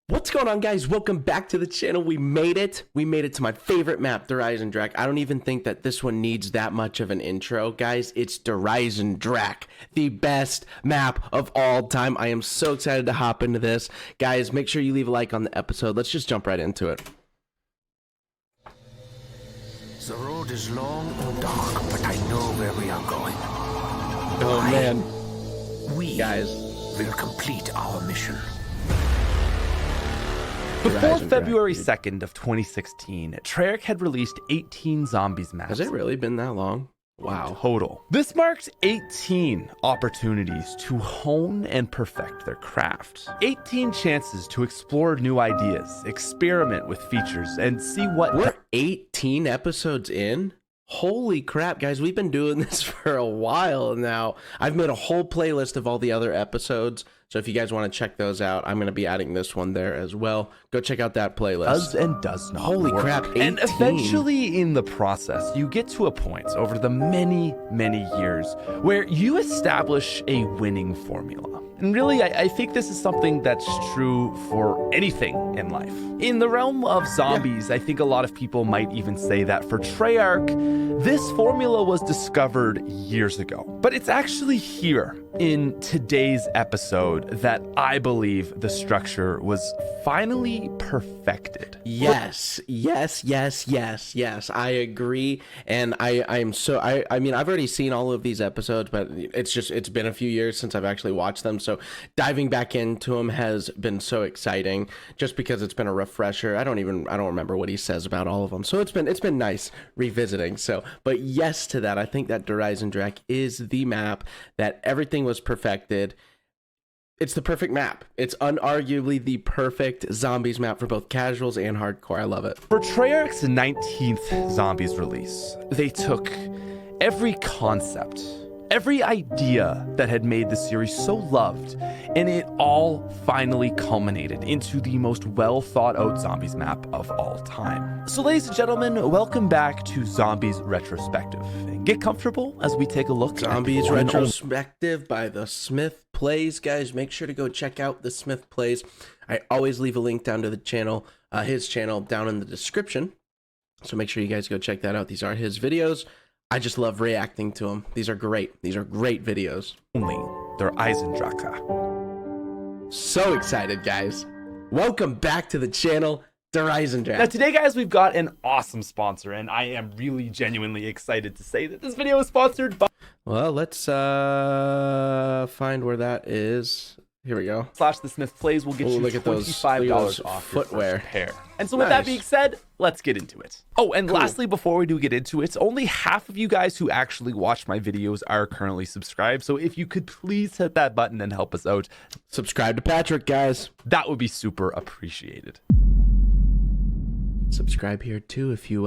What's going on, guys? Welcome back to the channel. We made it to my favorite map, the Eisendrache. I don't even think that this one needs that much of an intro, guys. It's the Eisendrache, the best map of all time. I am so excited to hop into this. Guys, make sure you leave a like on the episode. Let's just jump right into it. The road is long and dark, but I know where we are going. Oh man, We guys, will complete our mission. Before February 2nd of 2016, Treyarch had released 18 Zombies maps. has it really been that long? Wow. Total. This marked 18 opportunities to hone and perfect their craft. 18 chances to explore new ideas, experiment with features, and see what... We're 18 episodes in? Holy crap, guys, we've been doing this for a while now. I've made a whole playlist of all the other episodes, so if you guys want to check those out, I'm going to be adding this one there as well. Go check out that playlist. Does and does not Holy work. crap, 18. And eventually in the process, you get to a point over the many years where you establish a winning formula. And really, I think this is something that's true for anything in life. In the realm of zombies, I think a lot of people might even say that for Treyarch, this formula was discovered years ago. But it's actually here in today's episode that I believe the structure was finally perfected. Yes. I agree. And I mean, I've already seen all of these episodes, but it's been a few years since I've actually watched them. So diving back into them has been so exciting just because it's been a refresher. I don't remember what he says about all of them. So it's been nice revisiting. So, but yes to that, I think that Eisendrache is the map that everything was perfected. It's the perfect map. It's unarguably the perfect zombies map for both casuals and hardcore. I love it. For Treyarch's 19th Zombies release, they took every concept, every idea that had made the series so loved, and it all finally culminated into the most well thought out Zombies map of all time. So ladies and gentlemen, welcome back to Zombies Retrospective. Get comfortable as we take a look Zombies at Retrospective by the Smith Plays. Guys, make sure to go check out the Smith Plays. I always leave a link down to the channel, his channel, down in the description. So make sure you guys go check that out. These are his videos. I just love reacting to them. These are great. These are great videos. only their Eisendrache. So excited, guys. Welcome back to the channel, the Eisendrache. Now today, guys, we've got an awesome sponsor, and I am really genuinely excited to say that this video is sponsored by Well, let's find where that is. Here we go. / the Smith Plays will get Oh, you look at those- $25 look at those off your footwear. first pair. And so with that Nice. being said, let's get into it. Oh, and Cool. lastly, before we do get into it, only half of you guys who actually watch my videos are currently subscribed. So if you could please hit that button and help us out, Subscribe to Patrick, guys. that would be super appreciated. Subscribe here too if you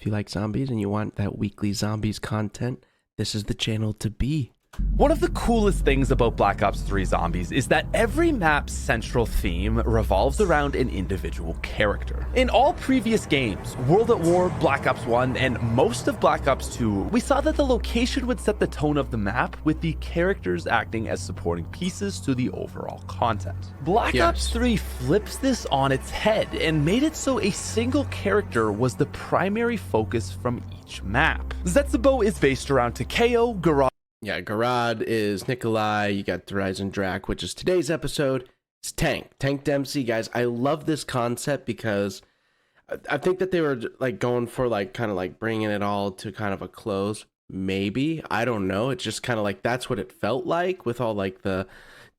like zombies and you want that weekly zombies content. This is the channel to be. One of the coolest things about Black Ops 3 Zombies is that every map's central theme revolves around an individual character. In all previous games, World at War, Black Ops 1, and most of Black Ops 2, we saw that the location would set the tone of the map, with the characters acting as supporting pieces to the overall content. Black Yes. Ops 3 flips this on its head and made it so a single character was the primary focus from each map. Zetsubo is based around Takeo, Garage. Yeah, Garad is Nikolai. You got the Eisendrache, which is today's episode. It's Tank Dempsey, guys. I love this concept because I think that they were like going for like kind of like bringing it all to kind of a close. Maybe, I don't know. It's just kind of like that's what it felt like with all like the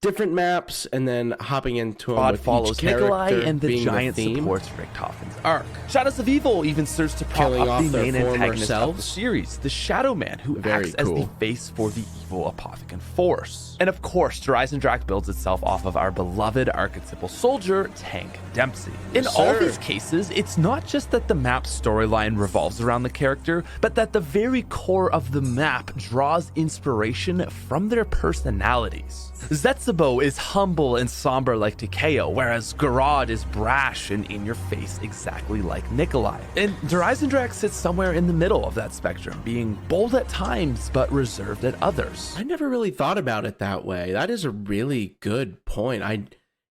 different maps and then hopping into them with follows each Nikolai character and the being giant theme. supports Richtofen's arc. Shadows of Evil even serves to prop Killing up off the their main former antagonist of the selves. series, the Shadow Man, who Very acts as the cool. face for the evil Apothecon Force. And of course, Eisendrache builds itself off of our beloved archetypal soldier, Tank Dempsey. In Yes, all sir. these cases, it's not just that the map's storyline revolves around the character, but that the very core of the map draws inspiration from their personalities. Zetsubo is humble and somber like Takeo, whereas Garad is brash and in your face exactly like Nikolai. And Eisendrache sits somewhere in the middle of that spectrum, being bold at times but reserved at others. I never really thought about it that way. That is a really good point.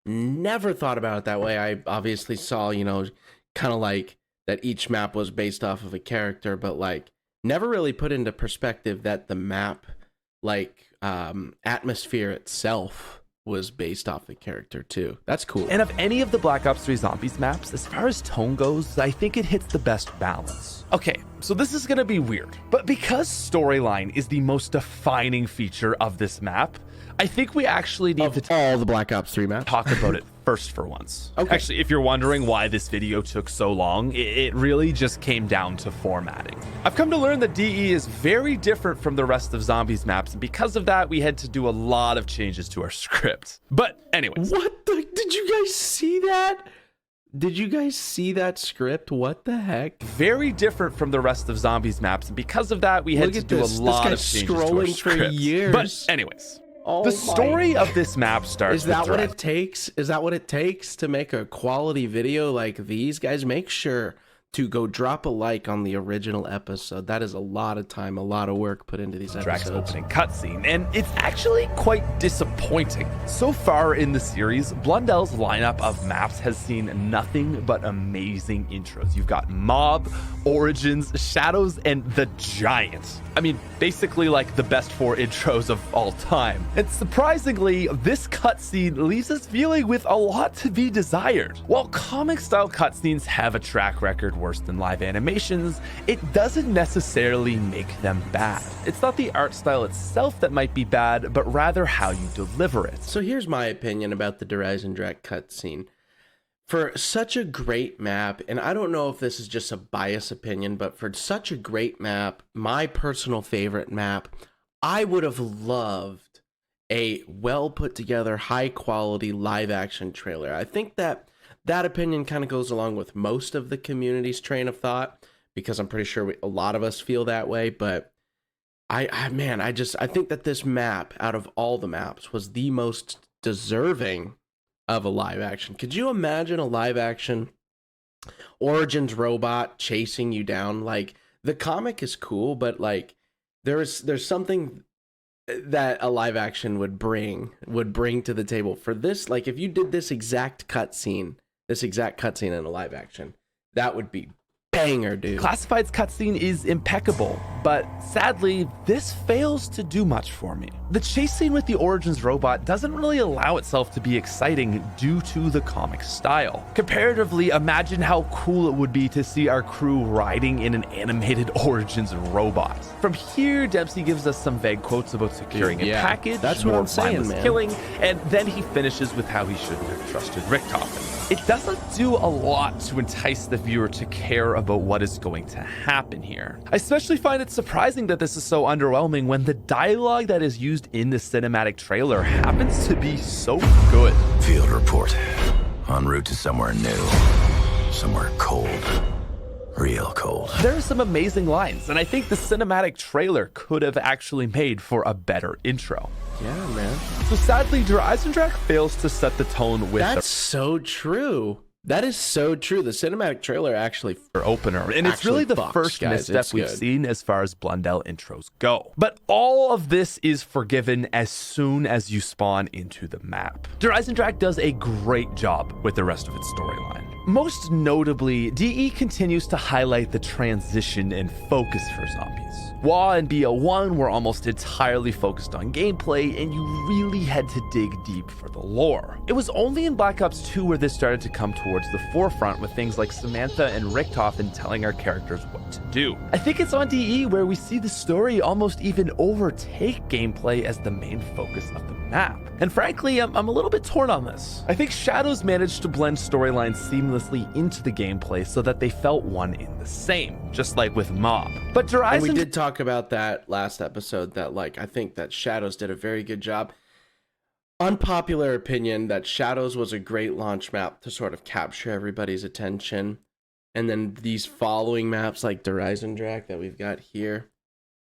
Never thought about it that way. I obviously saw, kind of like that each map was based off of a character, but like never really put into perspective that the map, like atmosphere itself, was based off the character too. That's cool. And of any of the Black Ops 3 Zombies maps, as far as tone goes, I think it hits the best balance. Okay, so this is gonna be weird, but because storyline is the most defining feature of this map, I think we actually need to all the Black Ops 3 maps. talk about it first for once. Okay. Actually, if you're wondering why this video took so long, it really just came down to formatting. I've come to learn that DE is very different from the rest of Zombies maps, and because of that, we had to do a lot of changes to our script. But anyways. What the? Did you guys see that? Did you guys see that script? What the heck? Very different from the rest of Zombies maps, and because of that, we had to do a lot of changes to our scrolling for script. years. But anyways. Oh, the story of this map starts Is that with what Dread. it takes? Is that what it takes to make a quality video like these? Guys, make sure to go drop a like on the original episode. That is a lot of time, a lot of work put into these Drax's episodes. opening cutscene, and it's actually quite disappointing. So far in the series, Blundell's lineup of maps has seen nothing but amazing intros. You've got Mob, Origins, Shadows, and The Giant. I mean, basically like the best 4 intros of all time. And surprisingly, this cutscene leaves us feeling with a lot to be desired. While comic-style cutscenes have a track record worse than live animations, it doesn't necessarily make them bad. It's not the art style itself that might be bad, but rather how you deliver it. So here's my opinion about the Eisendrache cutscene. For such a great map, and I don't know if this is just a biased opinion, but for such a great map, my personal favorite map, I would have loved a well put together, high quality live action trailer. I think that opinion kind of goes along with most of the community's train of thought, because I'm pretty sure a lot of us feel that way. But I think that this map, out of all the maps, was the most deserving of a live action. Could you imagine a live action Origins robot chasing you down? Like, the comic is cool, but like there's something that a live action would bring to the table for this. Like, if you did this exact cutscene in a live action, that would be banger, dude. Classified's cutscene is impeccable, but sadly, this fails to do much for me. The chase scene with the Origins robot doesn't really allow itself to be exciting due to the comic style. Comparatively, imagine how cool it would be to see our crew riding in an animated Origins robot. From here, Dempsey gives us some vague quotes about securing a package, that's what more I'm saying, mindless man. killing, and then he finishes with how he shouldn't have trusted Richtofen. It doesn't do a lot to entice the viewer to care about what is going to happen here. I especially find it surprising that this is so underwhelming when the dialogue that is used in the cinematic trailer happens to be so good. Field report. En route to somewhere new. Somewhere cold. Real cold. There are some amazing lines, and I think the cinematic trailer could have actually made for a better intro. Yeah, man. So sadly, Eisendrache fails to set the tone with That's so true. That is so true. The cinematic trailer actually their opener, and it's actually really the fucks, first guys. misstep It's we've good. seen as far as Blundell intros go. But all of this is forgiven as soon as you spawn into the map. Der Eisendrache does a great job with the rest of its storyline. Most notably, DE continues to highlight the transition and focus for zombies. WoW and BO1 were almost entirely focused on gameplay, and you really had to dig deep for the lore. It was only in Black Ops 2 where this started to come towards the forefront, with things like Samantha and Richtofen telling our characters what to do. I think it's on DE where we see the story almost even overtake gameplay as the main focus of the map. And frankly, I'm a little bit torn on this. I think Shadows managed to blend storylines seamlessly into the gameplay so that they felt one in the same, just like with Mob. But Der And we Eisendrache did talk about that last episode, that like I think that Shadows did a very good job. Unpopular opinion that Shadows was a great launch map to sort of capture everybody's attention. And then these following maps like Der Eisendrache that we've got here,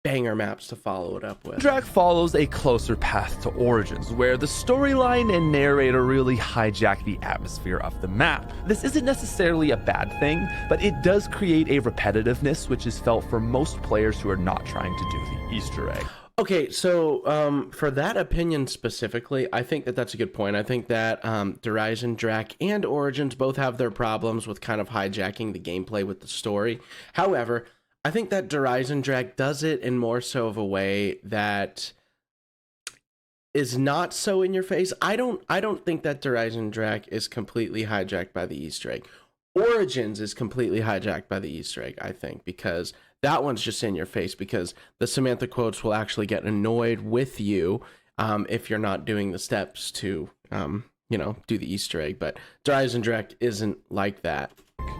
banger maps to follow it up with. Eisendrache follows a closer path to Origins, where the storyline and narrator really hijack the atmosphere of the map. This isn't necessarily a bad thing, but it does create a repetitiveness which is felt for most players who are not trying to do the Easter egg. Okay, so for that opinion specifically, I think that that's a good point. I think that Eisendrache and Origins both have their problems with kind of hijacking the gameplay with the story. However, I think that Eisendrache does it in more so of a way that is not so in your face. I don't think that Eisendrache is completely hijacked by the Easter egg. Origins is completely hijacked by the Easter egg, I think, because that one's just in your face, because the Samantha quotes will actually get annoyed with you if you're not doing the steps to, do the Easter egg. But Eisendrache isn't like that.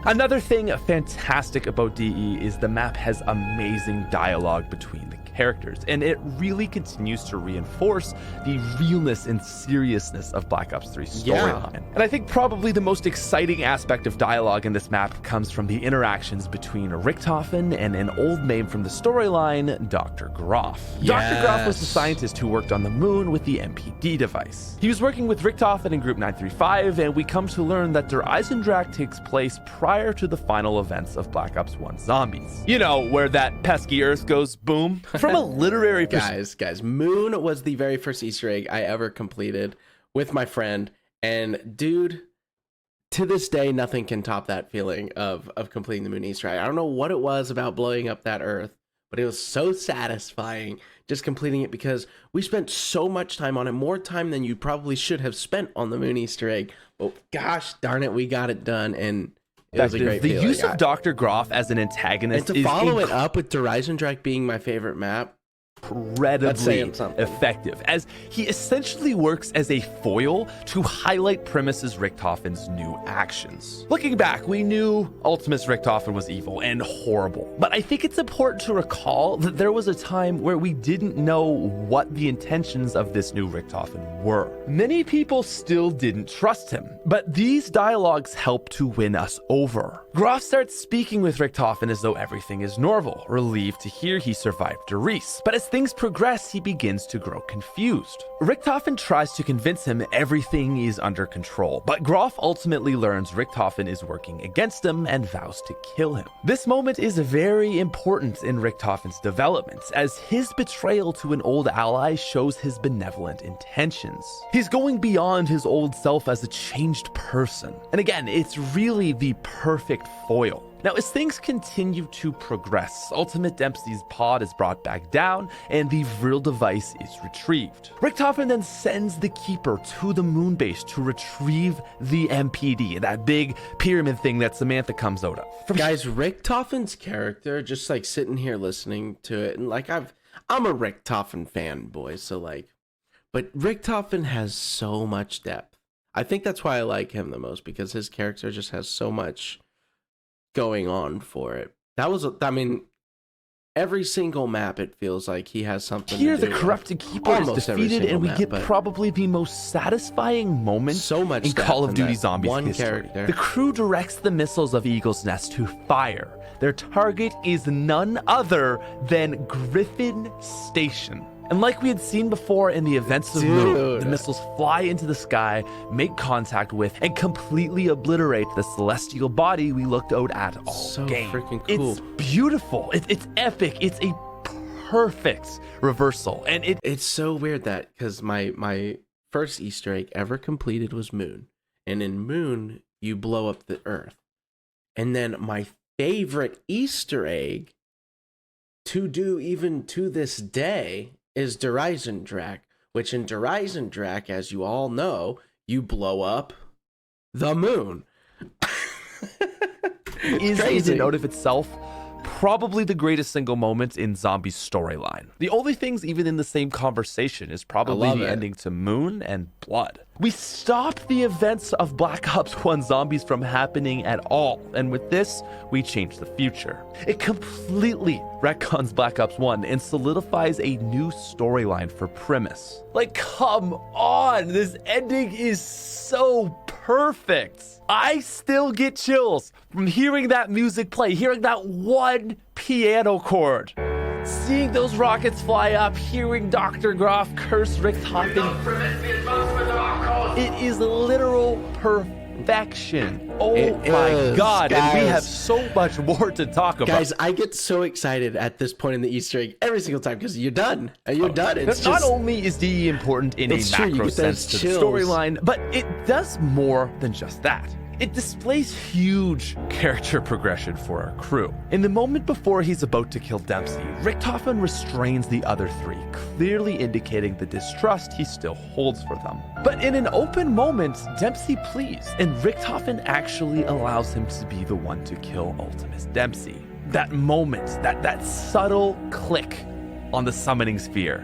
Another thing fantastic about DE is the map has amazing dialogue between the characters, and it really continues to reinforce the realness and seriousness of Black Ops 3 storyline. And I think probably the most exciting aspect of dialogue in this map comes from the interactions between Richtofen and an old name from the storyline, Dr. Groff. Yes. Dr. Groff was the scientist who worked on the moon with the MPD device. He was working with Richtofen in Group 935, and we come to learn that Der Eisendrache takes place prior to the final events of Black Ops 1 Zombies. You know, where that pesky Earth goes boom. From a literary guys, Moon was the very first Easter egg I ever completed with my friend, and dude, to this day, nothing can top that feeling of completing the Moon Easter egg. I don't know what it was about blowing up that Earth, but it was so satisfying just completing it, because we spent so much time on it, more time than you probably should have spent on the Moon Easter egg. But gosh darn it, we got it done, and it was a great the feeling. use of Dr. Groff as an antagonist and to follow it up with Eisendrache being my favorite map, incredibly effective, as he essentially works as a foil to highlight Primus's Richtofen's new actions. Looking back, we knew Ultimus Richtofen was evil and horrible, but I think it's important to recall that there was a time where we didn't know what the intentions of this new Richtofen were. Many people still didn't trust him, but these dialogues help to win us over. Groff starts speaking with Richtofen as though everything is normal, relieved to hear he survived Doris, but as things progress, he begins to grow confused. Richtofen tries to convince him everything is under control, but Groff ultimately learns Richtofen is working against him and vows to kill him. This moment is very important in Richtofen's development, as his betrayal to an old ally shows his benevolent intentions. He's going beyond his old self as a changed person. And again, it's really the perfect foil. Now, as things continue to progress, Ultimate Dempsey's pod is brought back down, and the Vril device is retrieved. Richtofen then sends the Keeper to the moon base to retrieve the MPD, that big pyramid thing that Samantha comes out of. Guys, Richtofen's character, just like sitting here listening to it, and like I'm a Richtofen fanboy, so like, but Richtofen has so much depth. I think that's why I like him the most, because his character just has so much going on for it. That was, I mean, every single map it feels like he has something here to do. The corrupted Keeper is defeated, and we get probably the most satisfying moment in Call of Duty Zombies history. The crew directs the missiles of Eagle's Nest to fire. Their target is none other than Griffin Station. And like we had seen before in the events of Moon, the missiles fly into the sky, make contact with, and completely obliterate the celestial body we looked out at all game. Freaking cool. It's beautiful. It's epic. It's a perfect reversal. And it's so weird that, because my first Easter egg ever completed was Moon. And in Moon, you blow up the Earth. And then my favorite Easter egg to do even to this day is Der Eisendrache, which in Der Eisendrache, as you all know, you blow up the moon. is in note of itself probably the greatest single moment in Zombies' storyline. The only things even in the same conversation is probably the ending to Moon and Blood. We stop the events of Black Ops 1 Zombies from happening at all, and with this, we change the future. It completely retcons Black Ops 1 and solidifies a new storyline for Primus. Like, come on, this ending is so perfect. I still get chills from hearing that music play, hearing that one piano chord. Seeing those rockets fly up, hearing Dr. Groff curse Richtofen. It is literal perfection. Oh It my is, God. And we guys. have so much more to talk about. Guys, I get so excited at this point in the Easter egg every single time because you're done. You're done. It's Because not just, only is DE important in a It's true, you macro get those sense to the chills. storyline, but it does more than just that. It displays huge character progression for our crew. In the moment before he's about to kill Dempsey, Richtofen restrains the other three, clearly indicating the distrust he still holds for them. But in an open moment, Dempsey pleads, and Richtofen actually allows him to be the one to kill Ultimus Dempsey. That moment, that subtle click on the summoning sphere,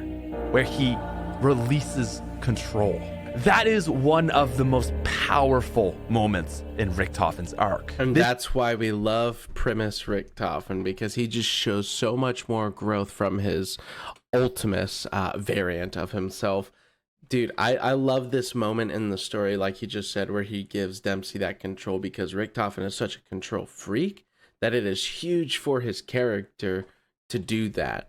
where he releases control. That is one of the most powerful moments in Richtofen's arc. and that's why we love Primus Richtofen, because he just shows so much more growth from his Ultimus variant of himself. Dude, I love this moment in the story, like you just said, where he gives Dempsey that control, because Richtofen is such a control freak that it is huge for his character to do that.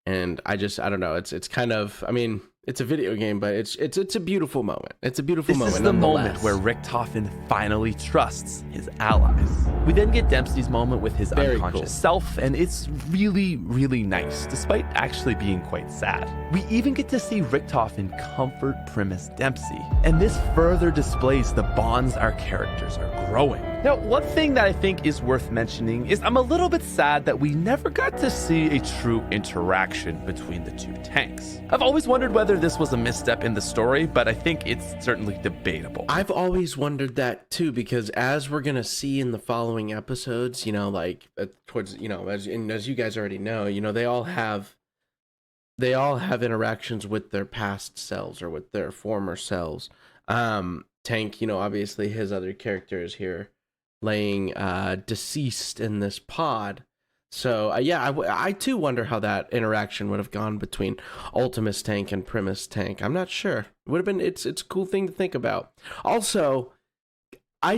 And I don't know. It's kind of, I mean, it's a video game, but it's a beautiful moment. It's a beautiful moment. This is the moment nonetheless. where Richtofen finally trusts his allies. We then get Dempsey's moment with his Very unconscious cool. self, and it's really, really nice, despite actually being quite sad. We even get to see Richtofen comfort Primus Dempsey, and this further displays the bonds our characters are growing. Now, one thing that I think is worth mentioning is I'm a little bit sad that we never got to see a true interaction between the two tanks. I've always wondered whether this was a misstep in the story, but I think it's certainly debatable. I've always wondered that too, because as we're gonna see in the following episodes, you know, like towards, you know, as you guys already know, you know, they all have interactions with their past selves or with their former selves. Tank, you know, obviously his other character is here, laying deceased in this pod. So yeah, I too wonder how that interaction would have gone between Ultimus Tank and Primus Tank. I'm not sure. Would have been it's a cool thing to think about. Also,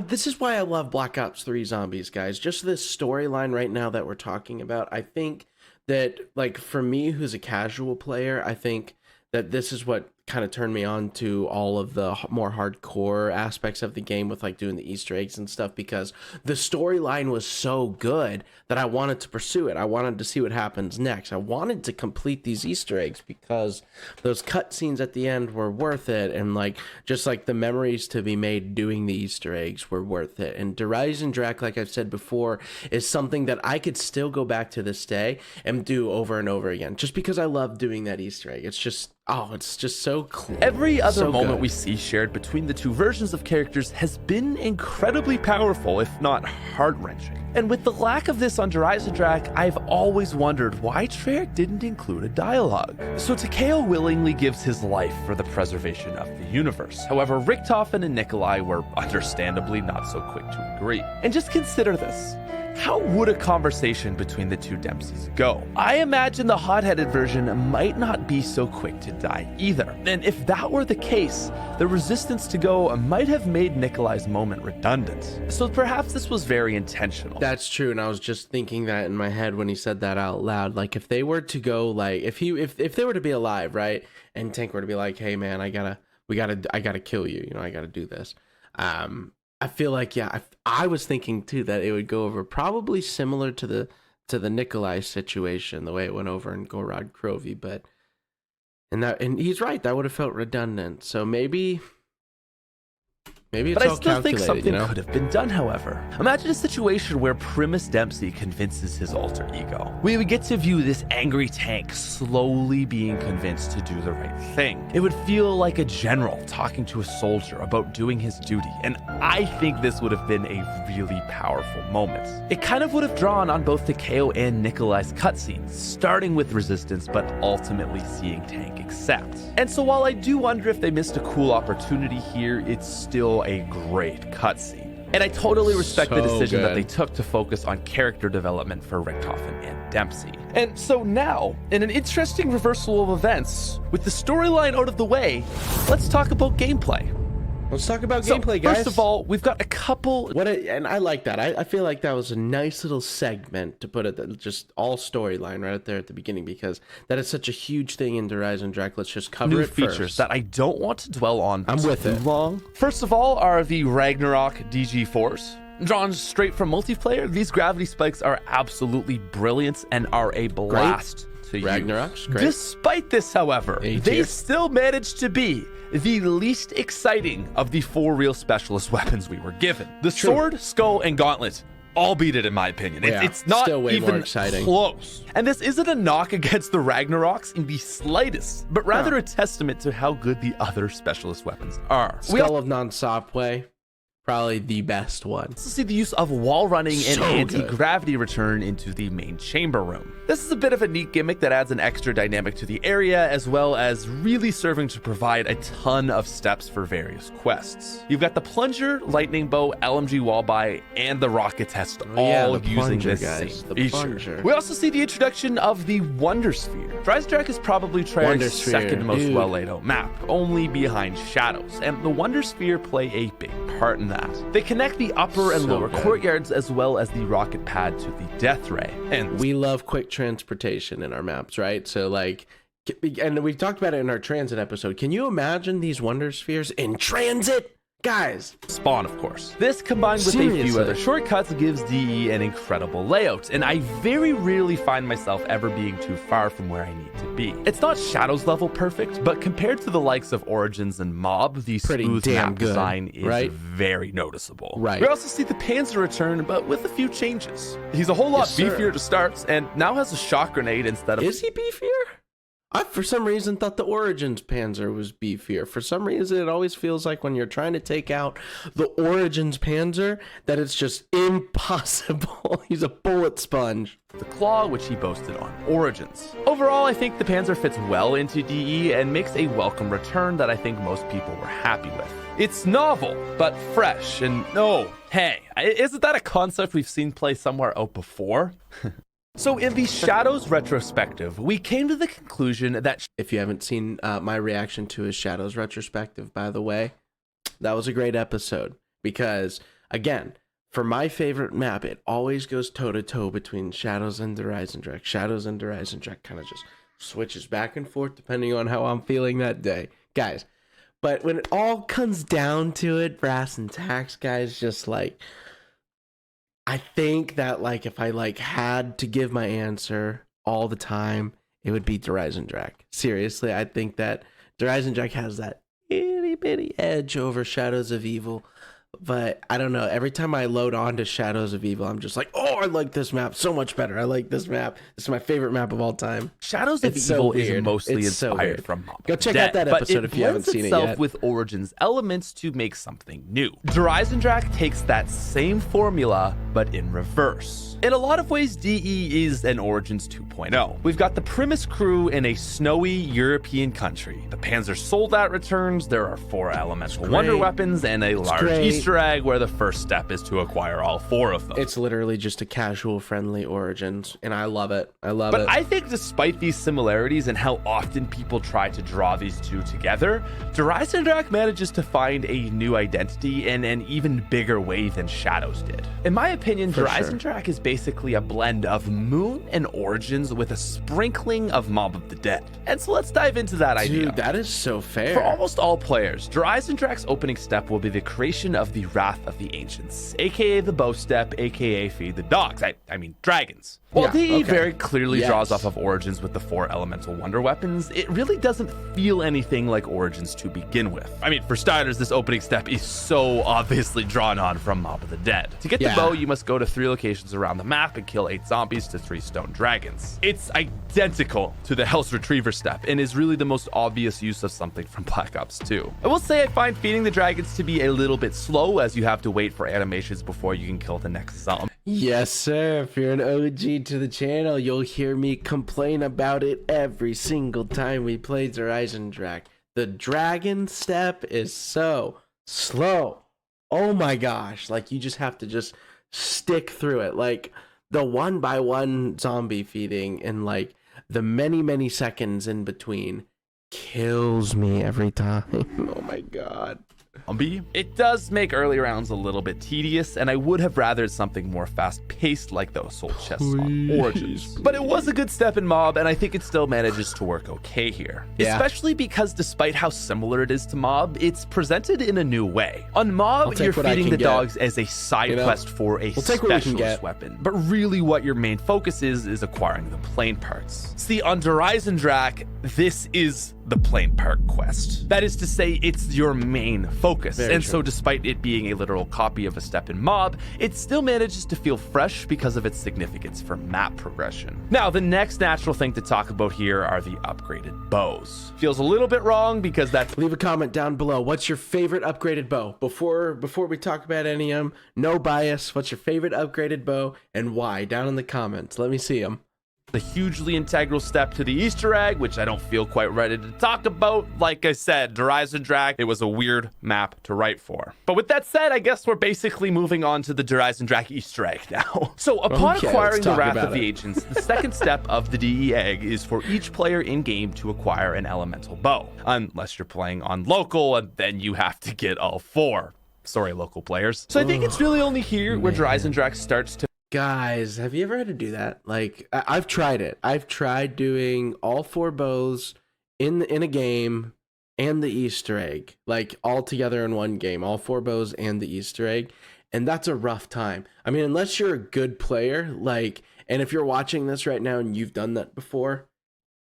this is why I love Black Ops 3 Zombies, guys. Just this storyline right now that we're talking about. I think that, like, for me, who's a casual player, I think that this is what kind of turned me on to all of the more hardcore aspects of the game, with like doing the Easter eggs and stuff, because the storyline was so good that I wanted to pursue it. I wanted to see what happens next. I wanted to complete these Easter eggs because those cutscenes at the end were worth it, and like just like the memories to be made doing the Easter eggs were worth it. And Eisendrache, like I've said before, is something that I could still go back to this day and do over and over again, just because I love doing that Easter egg. It's just, oh, it's just so cool. Every other So moment good. we see shared between the two versions of characters has been incredibly powerful, if not heart-wrenching. And with the lack of this under Eisendrache, I've always wondered why Treyarch didn't include a dialogue. So Takeo willingly gives his life for the preservation of the universe. However, Richtofen and Nikolai were understandably not so quick to agree. And just consider this. How would a conversation between the two Dempseys go? I imagine the hot-headed version might not be so quick to die either. And if that were the case, the resistance to go might have made Nikolai's moment redundant. So perhaps this was very intentional. That's true, and I was just thinking that in my head when he said that out loud. Like, if they were to go, like, if they were to be alive, right, and Tank were to be like, "Hey, man, I gotta kill you. You know, I gotta do this." I feel like, yeah, I was thinking too that it would go over probably similar to the Nikolai situation, the way it went over in Gorod Krovi, and he's right, that would have felt redundant. So maybe it's But I all still think calculated, something you know? could have been done, however. Imagine a situation where Primus Dempsey convinces his alter ego. We would get to view this angry Tank slowly being convinced to do the right thing. It would feel like a general talking to a soldier about doing his duty, and I think this would have been a really powerful moment. It kind of would have drawn on both Takeo and Nikolai's cutscenes, starting with resistance, but ultimately seeing Tank accept. And so while I do wonder if they missed a cool opportunity here, it's still a great cutscene. And I totally respect the So decision that good. they took to focus on character development for Richtofen and Dempsey. And so now, in an interesting reversal of events, with the storyline out of the way, let's talk about gameplay. Let's talk about So, gameplay, guys. first of all, we've got a couple... And I like that. I feel like that was a nice little segment to put it, just all storyline right there at the beginning, because that is such a huge thing in Horizon Drac. Let's just cover new it features first. that I don't want to dwell on I'm with too it. long. First of all are the Ragnarok DG4s. Drawn straight from multiplayer, these gravity spikes are absolutely brilliant and are a blast to use. Ragnarok's great. Despite this, however, A they tier. still managed to be the least exciting of the 4 real specialist weapons we were given. The sword, skull, and gauntlet all beat it, in my opinion. Yeah, It's not still way more even exciting. close. And this isn't a knock against the Ragnaroks in the slightest, but rather a testament to how good the other specialist weapons are. We Skull of Non-Stopway, probably the best one. also see the use of wall running and So good. anti-gravity return into the main chamber room. This is a bit of a neat gimmick that adds an extra dynamic to the area, as well as really serving to provide a ton of steps for various quests. You've got the plunger, lightning bow, LMG wall buy, and the rocket test all the using plunger, this guys, same the feature. plunger. We also see the introduction of the Wonder Sphere. Eisendrache is probably Treyarch's Wonder Sphere, second most dude. well laid out map, only behind Shadows, and the Wonder Sphere play a big part in that. They connect the upper and So lower good. courtyards as well as the rocket pad to the Death Ray. And We love quick transportation in our maps, right? So like, and we talked about it in our transit episode. Can you imagine these Wonder Spheres in transit? Guys, Spawn, of course. This, combined with a few Seriously. other shortcuts, gives DE an incredible layout, and I very rarely find myself ever being too far from where I need to be. It's not Shadows level perfect, but compared to the likes of Origins and Mob, the Pretty smooth damn map good, design is right? very noticeable. Right. We also see the Panzer return, but with a few changes. He's a whole lot Yes, sir. beefier to start, and now has a shock grenade instead of is he beefier? I, for some reason, thought the Origins Panzer was beefier. For some reason, it always feels like when you're trying to take out the Origins Panzer, that it's just impossible. He's a bullet sponge. the claw, which he boasted on Origins. Overall, I think the Panzer fits well into DE and makes a welcome return that I think most people were happy with. It's novel, but fresh, and hey, isn't that a concept we've seen play somewhere out before? So in the Shadows retrospective, we came to the conclusion that If you haven't seen my reaction to his Shadows retrospective, by the way, that was a great episode because, again, for my favorite map, it always goes toe-to-toe between Shadows and Eisendrache. Shadows and Eisendrache kind of just switches back and forth depending on how I'm feeling that day. Guys, but when it all comes down to it, brass and tacks, guys, just like, I think that like if I like had to give my answer all the time, it would be Eisendrache. Seriously, I think that Eisendrache has that itty bitty edge over Shadows of Evil. But I don't know. Every time I load on to Shadows of Evil, I'm just like, oh, I like this map so much better. I like this map. This is my favorite map of all time. Shadows of It's so Evil is weird. mostly It's so inspired weird. from Mob Go of the check Dead, out that but episode if you haven't seen it blends itself yet. with Origins elements to make something new. Eisendrache takes that same formula, but in reverse. In a lot of ways, DE is an Origins 2.0. We've got the Primus crew in a snowy European country. The Panzer Soldat returns, there are 4 elemental wonder great. weapons, and a large great. Easter egg where the first step is to acquire all 4 of them. It's literally just a casual, friendly Origins, and I love it. I love But it. I think despite these similarities and how often people try to draw these two together, Eisendrache manages to find a new identity in an even bigger way than Shadows did. In my opinion, For sure. Eisendrache is basically a blend of Moon and Origins with a sprinkling of Mob of the Dead. And so let's dive into that idea. Dude, that is so fair. For almost all players, Eisendrache's opening step will be the creation of the Wrath of the Ancients, aka the Bow Step, aka Feed the Dogs. I mean, dragons. While Yeah, DE okay. very clearly Yes. draws off of Origins with the 4 elemental wonder weapons, it really doesn't feel anything like Origins to begin with. I mean, for starters, this opening step is so obviously drawn on from Mob of the Dead. To get Yeah. the bow, you must go to 3 locations around the map and kill 8 zombies to 3 stone dragons. It's identical to the Hell's Retriever step and is really the most obvious use of something from Black Ops 2. I will say I find feeding the dragons to be a little bit slow as you have to wait for animations before you can kill the next zombie. Yes, sir. If you're an OG to the channel, you'll hear me complain about it every single time we play Eisendrache. The dragon step is so slow. Oh my gosh. Like, you just have to just stick through it. Like, the 1-by-1 zombie feeding and, like, the many, many seconds in between kills me every time. Oh my god. It does make early rounds a little bit tedious, and I would have rathered something more fast-paced like those soul chests on Origins. But it was a good step in Mob, and I think it still manages to work okay here. Yeah. Especially because despite how similar it is to Mob, it's presented in a new way. On Mob, you're feeding the dogs as a side quest for a specialist weapon. But really what your main focus is acquiring the plane parts. See, on Eisendrache, this is the plane part quest. That is to say, it's your main focus. So despite it being a literal copy of a step in Mob, it still manages to feel fresh because of its significance for map progression. Now, the next natural thing to talk about here are the upgraded bows. Feels a little bit wrong because that's... Leave a comment down below. What's your favorite upgraded bow? Before we talk about any of them, no bias. What's your favorite upgraded bow and why? Down in the comments. Let me see them. The hugely integral step to the Easter egg, which I don't feel quite ready to talk about. Like I said, Eisendrache, it was a weird map to write for. But with that said, I guess we're basically moving on to the Eisendrache Easter egg now. So upon acquiring the Wrath of the Agents, the second step of the DE egg is for each player in-game to acquire an elemental bow. Unless you're playing on local, and then you have to get all 4. Sorry, local players. So I think it's really only here where Eisendrache starts to... Guys, have you ever had to do that? Like, I've tried it. I've tried doing all 4 bows in a game and the Easter egg, like all together in one game, all 4 bows and the Easter egg. And that's a rough time. I mean, unless you're a good player, like, and if you're watching this right now and you've done that before,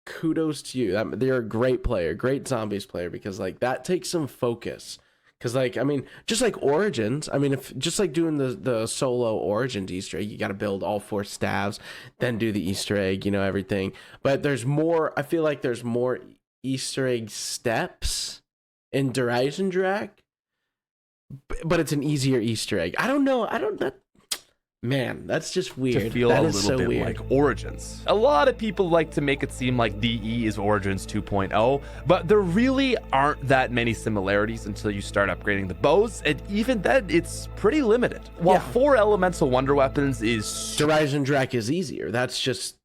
kudos to you. They're a great player, great zombies player, because like that takes some focus. Because, like, I mean, just like Origins, I mean, if just like doing the solo Origins Easter egg, you got to build all 4 staves, then do the Easter egg, you know, everything. But there's more, I feel like there's more Easter egg steps in Eisendrache, but it's an easier Easter egg. I don't know. Man, that's just weird. To feel that a is little so bit weird. like Origins. A lot of people like to make it seem like DE is Origins 2.0, but there really aren't that many similarities until you start upgrading the bows, and even then, it's pretty limited. While 4 elemental wonder weapons is... Eisendrache is easier. That's just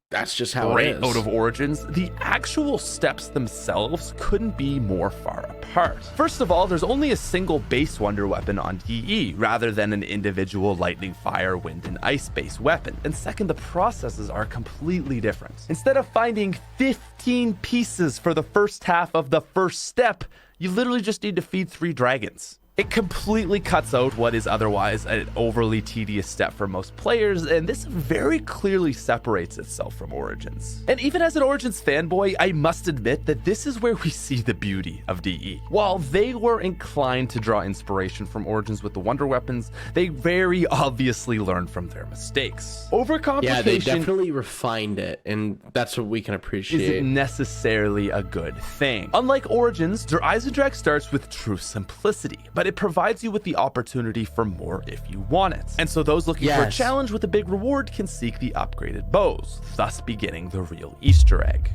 how it is. Out of Origins, the actual steps themselves couldn't be more far apart. First of all, there's only a single base wonder weapon on DE, rather than an individual lightning, fire, wind, and ice-based weapon. And second, the processes are completely different. Instead of finding 15 pieces for the first half of the first step, you literally just need to feed 3 dragons. It completely cuts out what is otherwise an overly tedious step for most players, and this very clearly separates itself from Origins. And even as an Origins fanboy, I must admit that this is where we see the beauty of DE. While they were inclined to draw inspiration from Origins with the wonder weapons, they very obviously learned from their mistakes. Overcomplication... Yeah, they definitely refined it, and that's what we can appreciate. Isn't necessarily a good thing. Unlike Origins, Eisendrache starts with true simplicity, but it provides you with the opportunity for more if you want it. And so those looking for a challenge with a big reward can seek the upgraded bows, thus beginning the real Easter egg.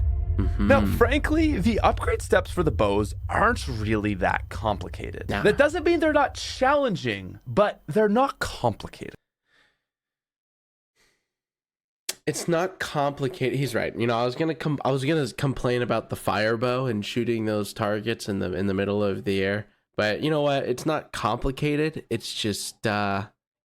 Now, frankly, the upgrade steps for the bows aren't really that complicated. That doesn't mean they're not challenging, but they're not complicated. It's not complicated. He's right. You know, I was gonna complain about the fire bow and shooting those targets in the middle of the air. But you know what? It's not complicated. It's just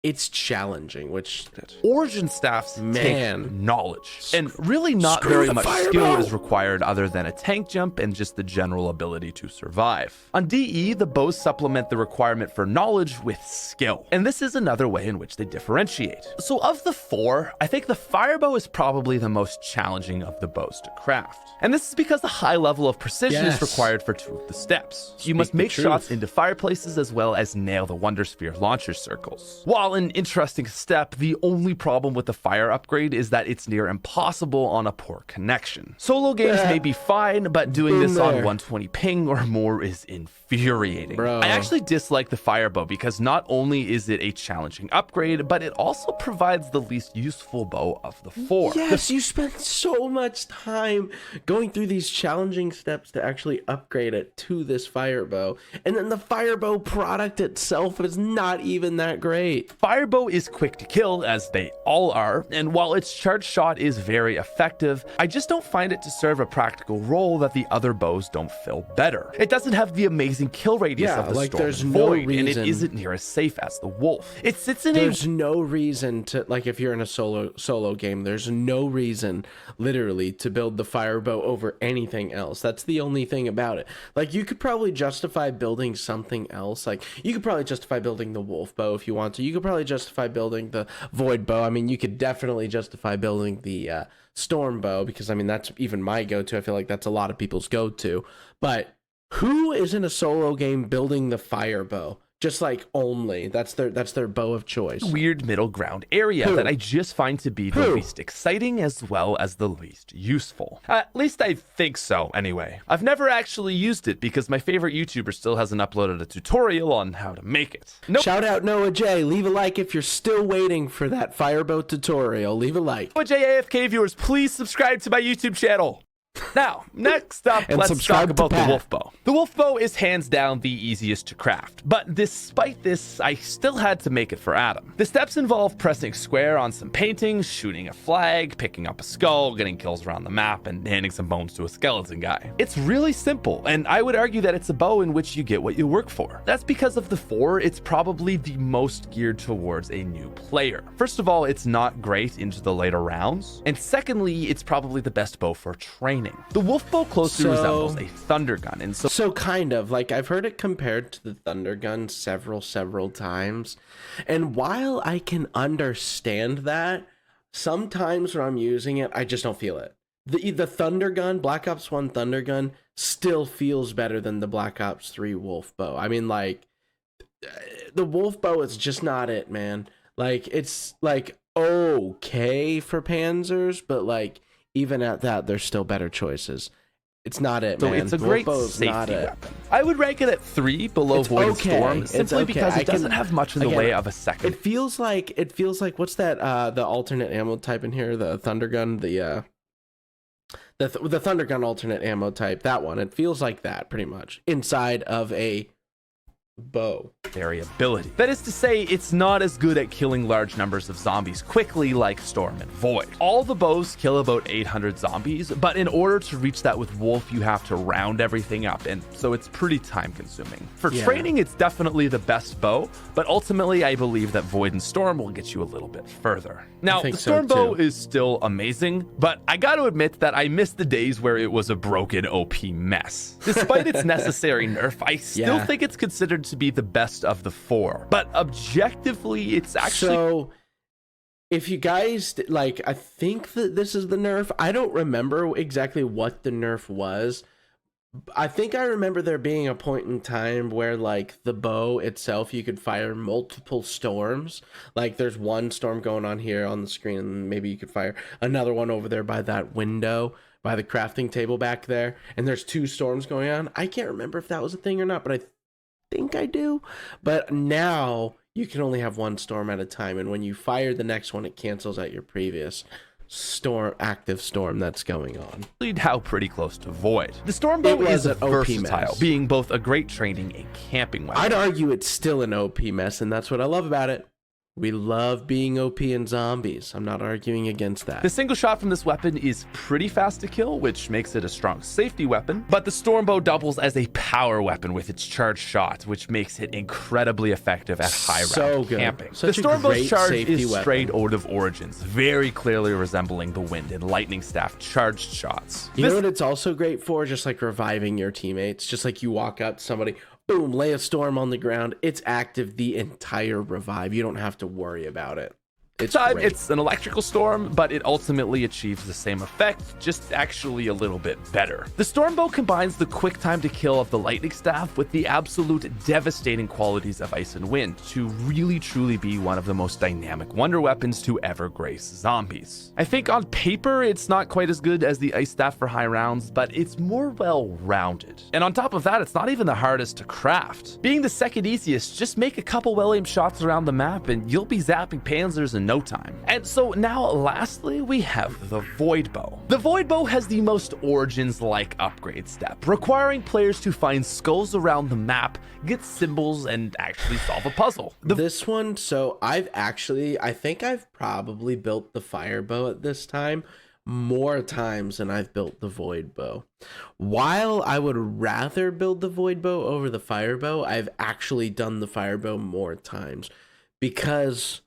it's challenging, which Origin staffs take knowledge, and really not very much skill is required other than a tank jump and just the general ability to survive. On DE, the bows supplement the requirement for knowledge with skill, and this is another way in which they differentiate. So of the 4, I think the firebow is probably the most challenging of the bows to craft. And this is because the high level of precision is required for 2 of the steps. You must make shots into fireplaces as well as nail the Wonder Sphere launcher circles. While an interesting step, the only problem with the fire upgrade is that it's near impossible on a poor connection. Solo games may be fine, but doing this on 120 ping or more is infuriating. I actually dislike the firebow because not only is it a challenging upgrade, but it also provides the least useful bow of the 4. Yes, you spent so much time going through these challenging steps to actually upgrade it to this firebow, and then the firebow product itself is not even that great. firebow is quick to kill, as they all are, and while its charged shot is very effective, I just don't find it to serve a practical role that the other bows don't fill better. It doesn't have the amazing kill radius of the Storm there's and no Void, and it reason. isn't near as safe as the Wolf. It sits in There's no reason to, like, if you're in a solo game, there's no reason literally to build the firebow over anything else. That's the only thing about it. Like, you could probably justify building something else. Like, you could probably justify building the wolf bow if you want to. You could probably justify building the void bow. I mean, you could definitely justify building the storm bow, because I mean, that's even my go-to. I feel like that's a lot of people's go-to. But who is in a solo game building the fire bow? Just like only that's their bow of choice. weird middle ground area Who? that I just find to be the Who? least exciting as well as the least useful. At least I think so, anyway. I've never actually used it because my favorite YouTuber still hasn't uploaded a tutorial on how to make it. Nope. Shout out Noah J. Leave a like if you're still waiting for that firebow tutorial. Leave a like. JAFK viewers, please subscribe to my YouTube channel. Now, next up, And let's subscribe talk to about the Pat. wolf bow. The wolf bow is hands down the easiest to craft, but despite this, I still had to make it for Adam. The steps involve pressing square on some paintings, shooting a flag, picking up a skull, getting kills around the map, and handing some bones to a skeleton guy. It's really simple, and I would argue that it's a bow in which you get what you work for. That's because of the 4, it's probably the most geared towards a new player. First of all, it's not great into the later rounds, and secondly, it's probably the best bow for training. The wolf bow closely resembles a thunder gun, and So kind of, like, I've heard it compared to the thunder gun several times, and while I can understand that, sometimes when I'm using it, I just don't feel it. The thunder gun, Black Ops 1 thunder gun, still feels better than the Black Ops 3 wolf bow. I mean, like, the wolf bow is just not it, man. Like, it's like okay for Panzers, but like, even at that, there's still better choices. It's not it, So man. it's a Wolf great bow's not safety it. weapon. I would rank it at 3 below It's Void okay. and Storm, It's simply okay. because I it doesn't can- have much in the again, way of a second. It feels like what's that? The alternate ammo type in here, the thunder gun, the thunder gun alternate ammo type. That one. It feels like that pretty much inside of a bow. Variability. That is to say, it's not as good at killing large numbers of zombies quickly like Storm and Void. All the bows kill about 800 zombies, but in order to reach that with Wolf, you have to round everything up, and so it's pretty time consuming. For Yeah. training, it's definitely the best bow, but ultimately I believe that Void and Storm will get you a little bit further. Now, think the so, Storm bow too. is still amazing, but I gotta admit that I miss the days where it was a broken OP mess. Despite its necessary nerf, I still Yeah. think it's considered to be the best of the 4. But objectively, it's actually... So, if you guys like, I think that this is the nerf. I don't remember exactly what the nerf was. I think I remember there being a point in time where, like, the bow itself, you could fire multiple storms. Like, there's one storm going on here on the screen, and maybe you could fire another one over there by that window, by the crafting table back there, and there's 2 storms going on. I can't remember if that was a thing or not, but I think I do. But now you can only have 1 storm at a time, and when you fire the next one, it cancels out your previous active storm that's going on. how pretty close to Void. The Storm bow It was is an OP versatile, mess. being both a great training and camping weapon. I'd argue it's still an OP mess, and that's what I love about it. We love being OP in zombies. I'm not arguing against that. The single shot from this weapon is pretty fast to kill, which makes it a strong safety weapon, but the Storm bow doubles as a power weapon with its charged shot, which makes it incredibly effective at high So round good. camping. Such the a Storm bow's great charge safety is weapon. straight out of Origins, very clearly resembling the Wind and Lightning Staff charged shots. You know what it's also great for? Just like reviving your teammates. Just like you walk up to somebody, boom, lay a storm on the ground. It's active the entire revive. You don't have to worry about it. It's great. It's an electrical storm, but it ultimately achieves the same effect, just actually a little bit better. The Storm bow combines the quick time to kill of the Lightning Staff with the absolute devastating qualities of Ice and Wind to really truly be one of the most dynamic wonder weapons to ever grace zombies. I think on paper it's not quite as good as the Ice Staff for high rounds, but it's more well-rounded. And on top of that, it's not even the hardest to craft. Being the second easiest, just make a couple well-aimed shots around the map and you'll be zapping Panzers and in no time. And so now lastly, we have the Void Bow. The Void Bow has the most Origins-like upgrade step, requiring players to find skulls around the map, get symbols, and actually solve a puzzle. This one, so I think I've probably built the fire bow at this time more times than I've built the void bow. While I would rather build the void bow over the fire bow, I've actually done the fire bow more times because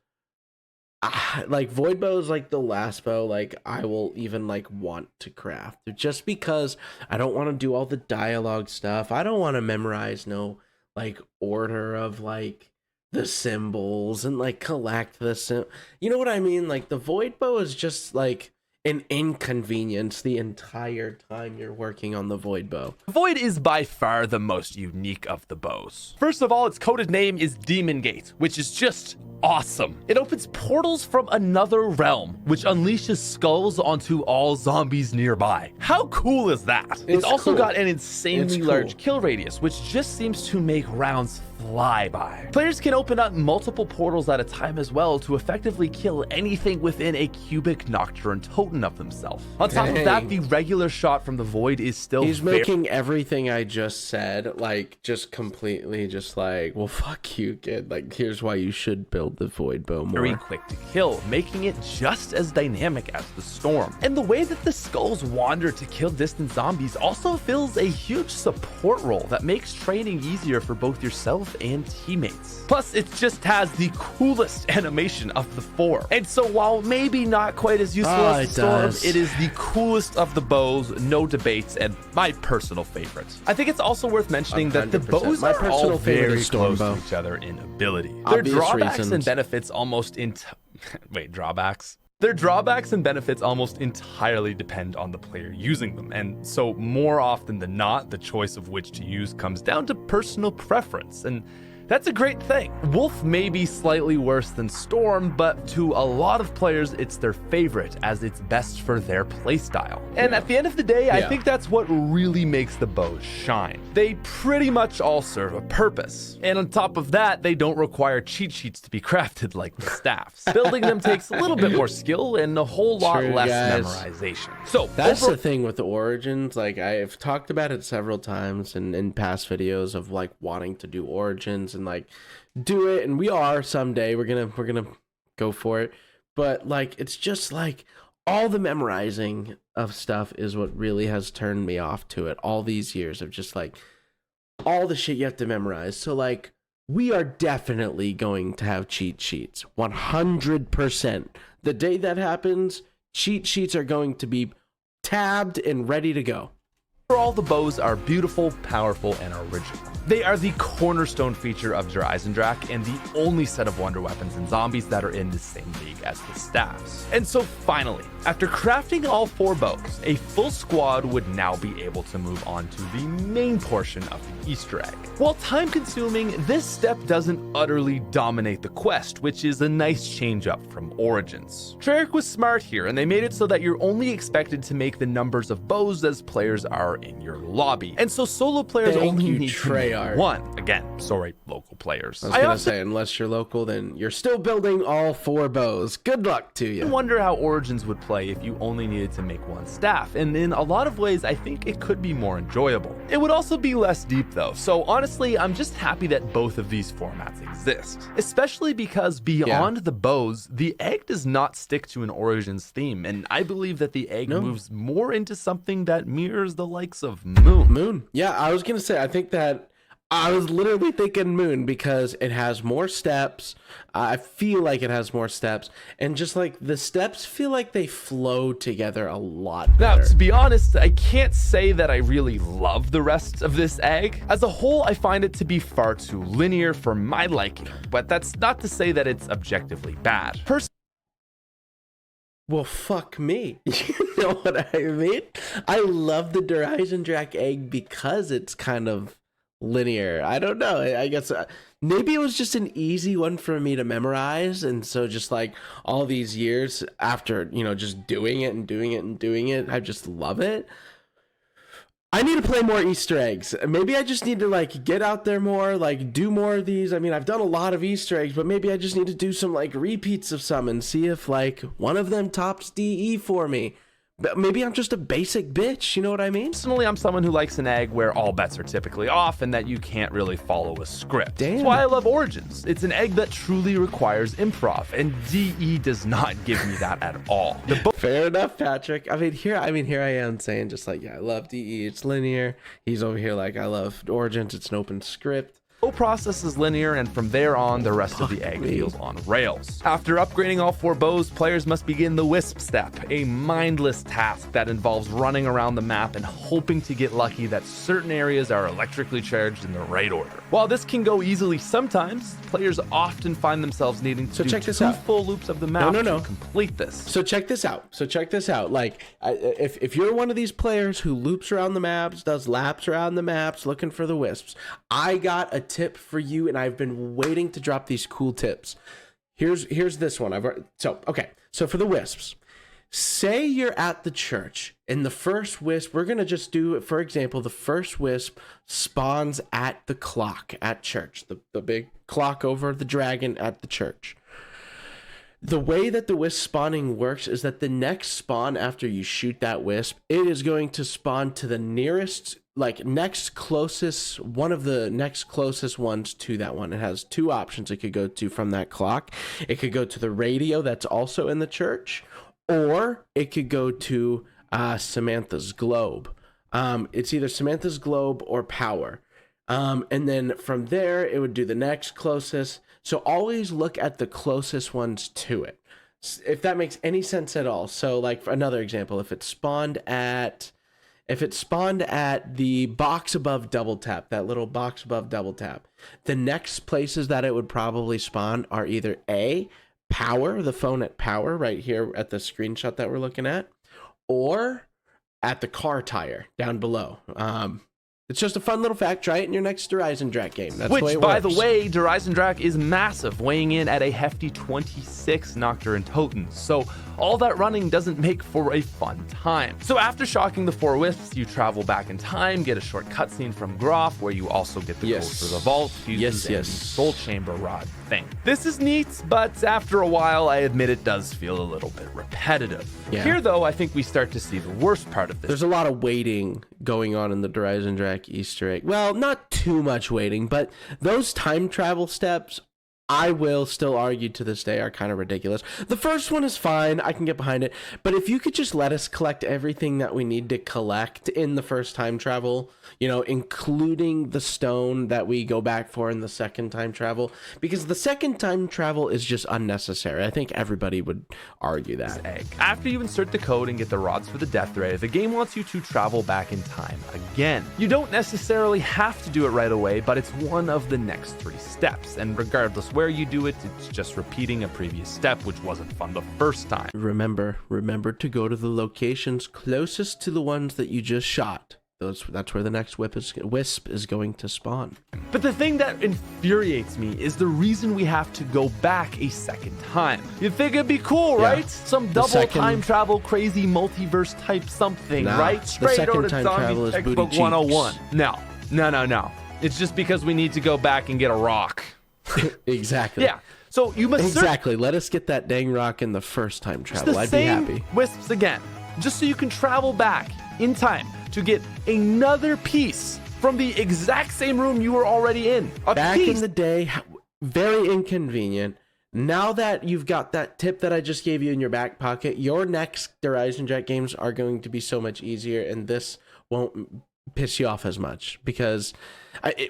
like void bow is like the last bow like I will even like want to craft, just because I don't want to do all the dialogue stuff. I don't want to memorize no like order of like the symbols and like collect the you know what I mean? Like the void bow is just like an inconvenience the entire time you're working on the void bow. Void is by far the most unique of the bows. First of all, its coded name is Demon Gate, which is just awesome. It opens portals from another realm, which unleashes skulls onto all zombies nearby. How cool is that? It's also got an insanely large kill radius, which just seems to make rounds fly by. Players can open up multiple portals at a time as well to effectively kill anything within a cubic nocturne totem of themselves. On top of that, the regular shot from the void is still making everything I just said like just completely just like, well, fuck you, kid. Like, here's why you should build the void bow more. Very quick to kill, making it just as dynamic as the storm. And the way that the skulls wander to kill distant zombies also fills a huge support role that makes training easier for both yourself and teammates. Plus, it just has the coolest animation of the four. And so while maybe not quite as useful as the storm, it is the coolest of the bows, no debates, and my personal favorite. I think it's also worth mentioning that the bows are all very close to each other in ability. Their drawbacks and benefits almost drawbacks? Their drawbacks and benefits almost entirely depend on the player using them, and so more often than not, the choice of which to use comes down to personal preference, and that's a great thing. Wolf may be slightly worse than Storm, but to a lot of players, it's their favorite as it's best for their playstyle. And at the end of the day, I think that's what really makes the bows shine. They pretty much all serve a purpose. And on top of that, they don't require cheat sheets to be crafted like the staffs. Building them takes a little bit more skill and a whole lot less memorization. So that's the thing with the Origins. Like, I've talked about it several times in past videos of like wanting to do Origins and like do it, and we are someday. We're gonna go for it, but like it's just like all the memorizing of stuff is what really has turned me off to it all these years of just like all the shit you have to memorize. So like we are definitely going to have cheat sheets 100%. The day that happens, cheat sheets are going to be tabbed and ready to go. Overall, the bows are beautiful, powerful, and original. They are the cornerstone feature of your Eisendrache and the only set of wonder weapons and zombies that are in the same league as the staffs. And so finally, after crafting all 4 bows, a full squad would now be able to move on to the main portion of the Easter egg. While time consuming, this step doesn't utterly dominate the quest, which is a nice change up from Origins. Treyarch was smart here, and they made it so that you're only expected to make the numbers of bows as players are in your lobby. And so solo players only need to make one. Again, sorry, local players. I was gonna say, unless you're local, then you're still building all 4 bows. Good luck to you. I wonder how Origins would play if you only needed to make 1 staff, and in a lot of ways, I think it could be more enjoyable. It would also be less deep though, so honestly, I'm just happy that both of these formats exist. Especially because beyond the bows, the egg does not stick to an Origins theme, and I believe that the egg moves more into something that mirrors the likes of Moon. Yeah, I was gonna say, I think that I was literally thinking Moon because it has more steps. I feel like it has more steps, and just like the steps feel like they flow together a lot better. Now, to be honest, I can't say that I really love the rest of this egg. As a whole, I find it to be far too linear for my liking, but that's not to say that it's objectively bad. Well, fuck me. You know what I mean? I love the Eisendrache egg because it's kind of linear. I don't know. I guess maybe it was just an easy one for me to memorize, and so just like all these years after, you know, just doing it and doing it and doing it, I just love it. I need to play more Easter eggs. Maybe I just need to like get out there more, like do more of these. I mean, I've done a lot of Easter eggs, but maybe I just need to do some like repeats of some and see if like one of them tops DE for me. But maybe I'm just a basic bitch, you know what I mean? Personally, I'm someone who likes an egg where all bets are typically off and that you can't really follow a script. Damn. That's why I love Origins. It's an egg that truly requires improv, and DE does not give me that at all. Fair enough, Patrick. I mean, here I am saying just like, yeah, I love DE. It's linear. He's over here like, I love Origins. It's an open script. The process is linear, and from there on, the rest of the egg feels on rails. After upgrading all 4 bows, players must begin the Wisp step, a mindless task that involves running around the map and hoping to get lucky that certain areas are electrically charged in the right order. While this can go easily sometimes, players often find themselves needing to do 2 full loops of the map to complete this. So check this out. Like, if you're one of these players who loops around the maps, does laps around the maps, looking for the wisps, I got a tip for you, and I've been waiting to drop these cool tips. Here's this one. So for the wisps, say you're at the church and the first wisp, we're gonna just do, for example, the first wisp spawns at the clock at church, the big clock over the dragon at the church. The way that the wisp spawning works is that the next spawn after you shoot that wisp, it is going to spawn to the nearest, like next closest, one of the next closest ones to that one. It has 2 options it could go to from that clock. It could go to the radio that's also in the church, or it could go to Samantha's globe. It's either Samantha's globe or power. And then from there, it would do the next closest. So always look at the closest ones to it, if that makes any sense at all. So like for another example, if it spawned at the box above double tap, that little box above double tap, the next places that it would probably spawn are either A, power, the phone at power right here at the screenshot that we're looking at, or at the car tire down below. It's just a fun little fact. Try it in your next Eisendrache game. That's the way it by works. the way, Eisendrache is massive, weighing in at a hefty 26 Noctur in Totens. So all that running doesn't make for a fun time. So after shocking the 4 wisps, you travel back in time, get a short cutscene from Groff, where you also get the code for the vault, fuses, and soul chamber rod thing. This is neat, but after a while, I admit it does feel a little bit repetitive. Yeah. Here, though, I think we start to see the worst part of this. There's a lot of waiting going on in the Eisendrache Easter egg. Well, not too much waiting, but those time travel steps, I will still argue to this day, are kind of ridiculous. The first one is fine. I can get behind it. But if you could just let us collect everything that we need to collect in the first time travel, you know, including the stone that we go back for in the second time travel, because the second time travel is just unnecessary. I think everybody would argue that. After you insert the code and get the rods for the death ray, the game wants you to travel back in time again. You don't necessarily have to do it right away, but it's one of the next 3 steps. And regardless where you do it, it's just repeating a previous step, which wasn't fun the first time. Remember to go to the locations closest to the ones that you just shot. That's where the next wisp is going to spawn. But the thing that infuriates me is the reason we have to go back a second time. You'd think it'd be cool, right? Some double time travel, crazy multiverse type something, right? Straight out of Zombie Textbook 101. No. It's just because we need to go back and get a rock. Exactly. Yeah. So you must let us get that dang rock in the first time travel. I'd be happy. Wisps again, just so you can travel back in time to get another piece from the exact same room you were already in. Back in the day, very inconvenient. Now that you've got that tip that I just gave you in your back pocket, your next Eisendrache games are going to be so much easier, and this won't piss you off as much, because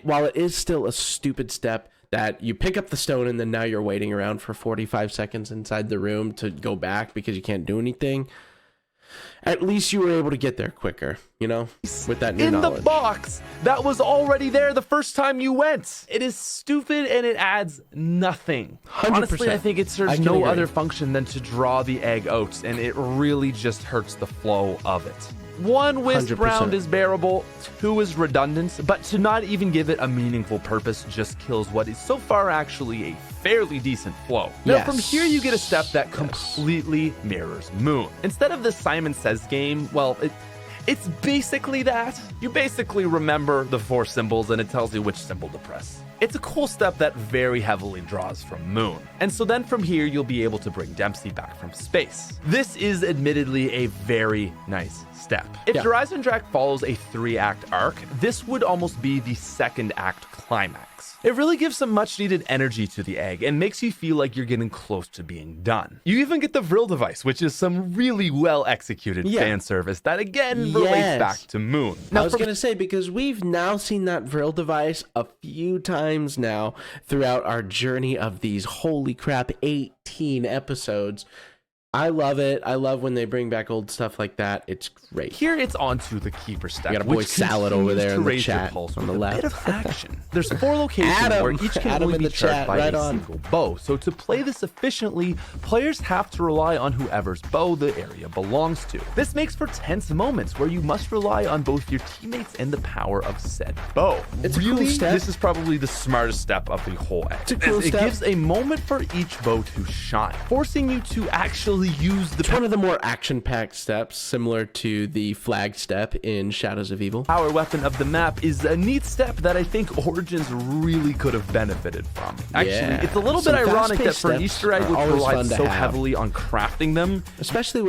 while it is still a stupid step that you pick up the stone and then now you're waiting around for 45 seconds inside the room to go back because you can't do anything, at least you were able to get there quicker, you know, with that new knowledge. In the box that was already there the first time you went. It is stupid and it adds nothing. 100%. Honestly, I think it serves no other function than to draw the egg out, and it really just hurts the flow of it. 1 wisp 100%. round is bearable, 2 is redundant, but to not even give it a meaningful purpose just kills what is so far actually a fairly decent flow. Now from here you get a step that completely mirrors Moon. Instead of the Simon Says game, well, It's basically that. You basically remember the 4 symbols and it tells you which symbol to press. It's a cool step that very heavily draws from Moon. And so then from here, you'll be able to bring Dempsey back from space. This is admittedly a very nice step. If Eisendrache follows a 3-act arc, this would almost be the 2nd act climax. It really gives some much needed energy to the egg and makes you feel like you're getting close to being done. You even get the Vril device, which is some really well executed fan service that again relates back to Moon. Now, I was going to say, because we've now seen that Vril device a few times now throughout our journey of these, holy crap, 18 episodes. I love it. I love when they bring back old stuff like that. It's great. Here it's onto the keeper step. We got a boy Salad over there in the chat on the left. A bit of action. There's 4 locations where each can only be charged by a single bow. So to play this efficiently, players have to rely on whoever's bow the area belongs to. This makes for tense moments where you must rely on both your teammates and the power of said bow. It's really, a cool step. This is probably the smartest step of the whole egg. It's a cool it step. gives a moment for each bow to shine, forcing you to actually use the It's one of the more action-packed steps, similar to the flag step in Shadows of Evil. power weapon of the map is a neat step that I think Origins really could have benefited from. Actually, it's a little bit ironic that for an Easter egg which relies so heavily on crafting them, especially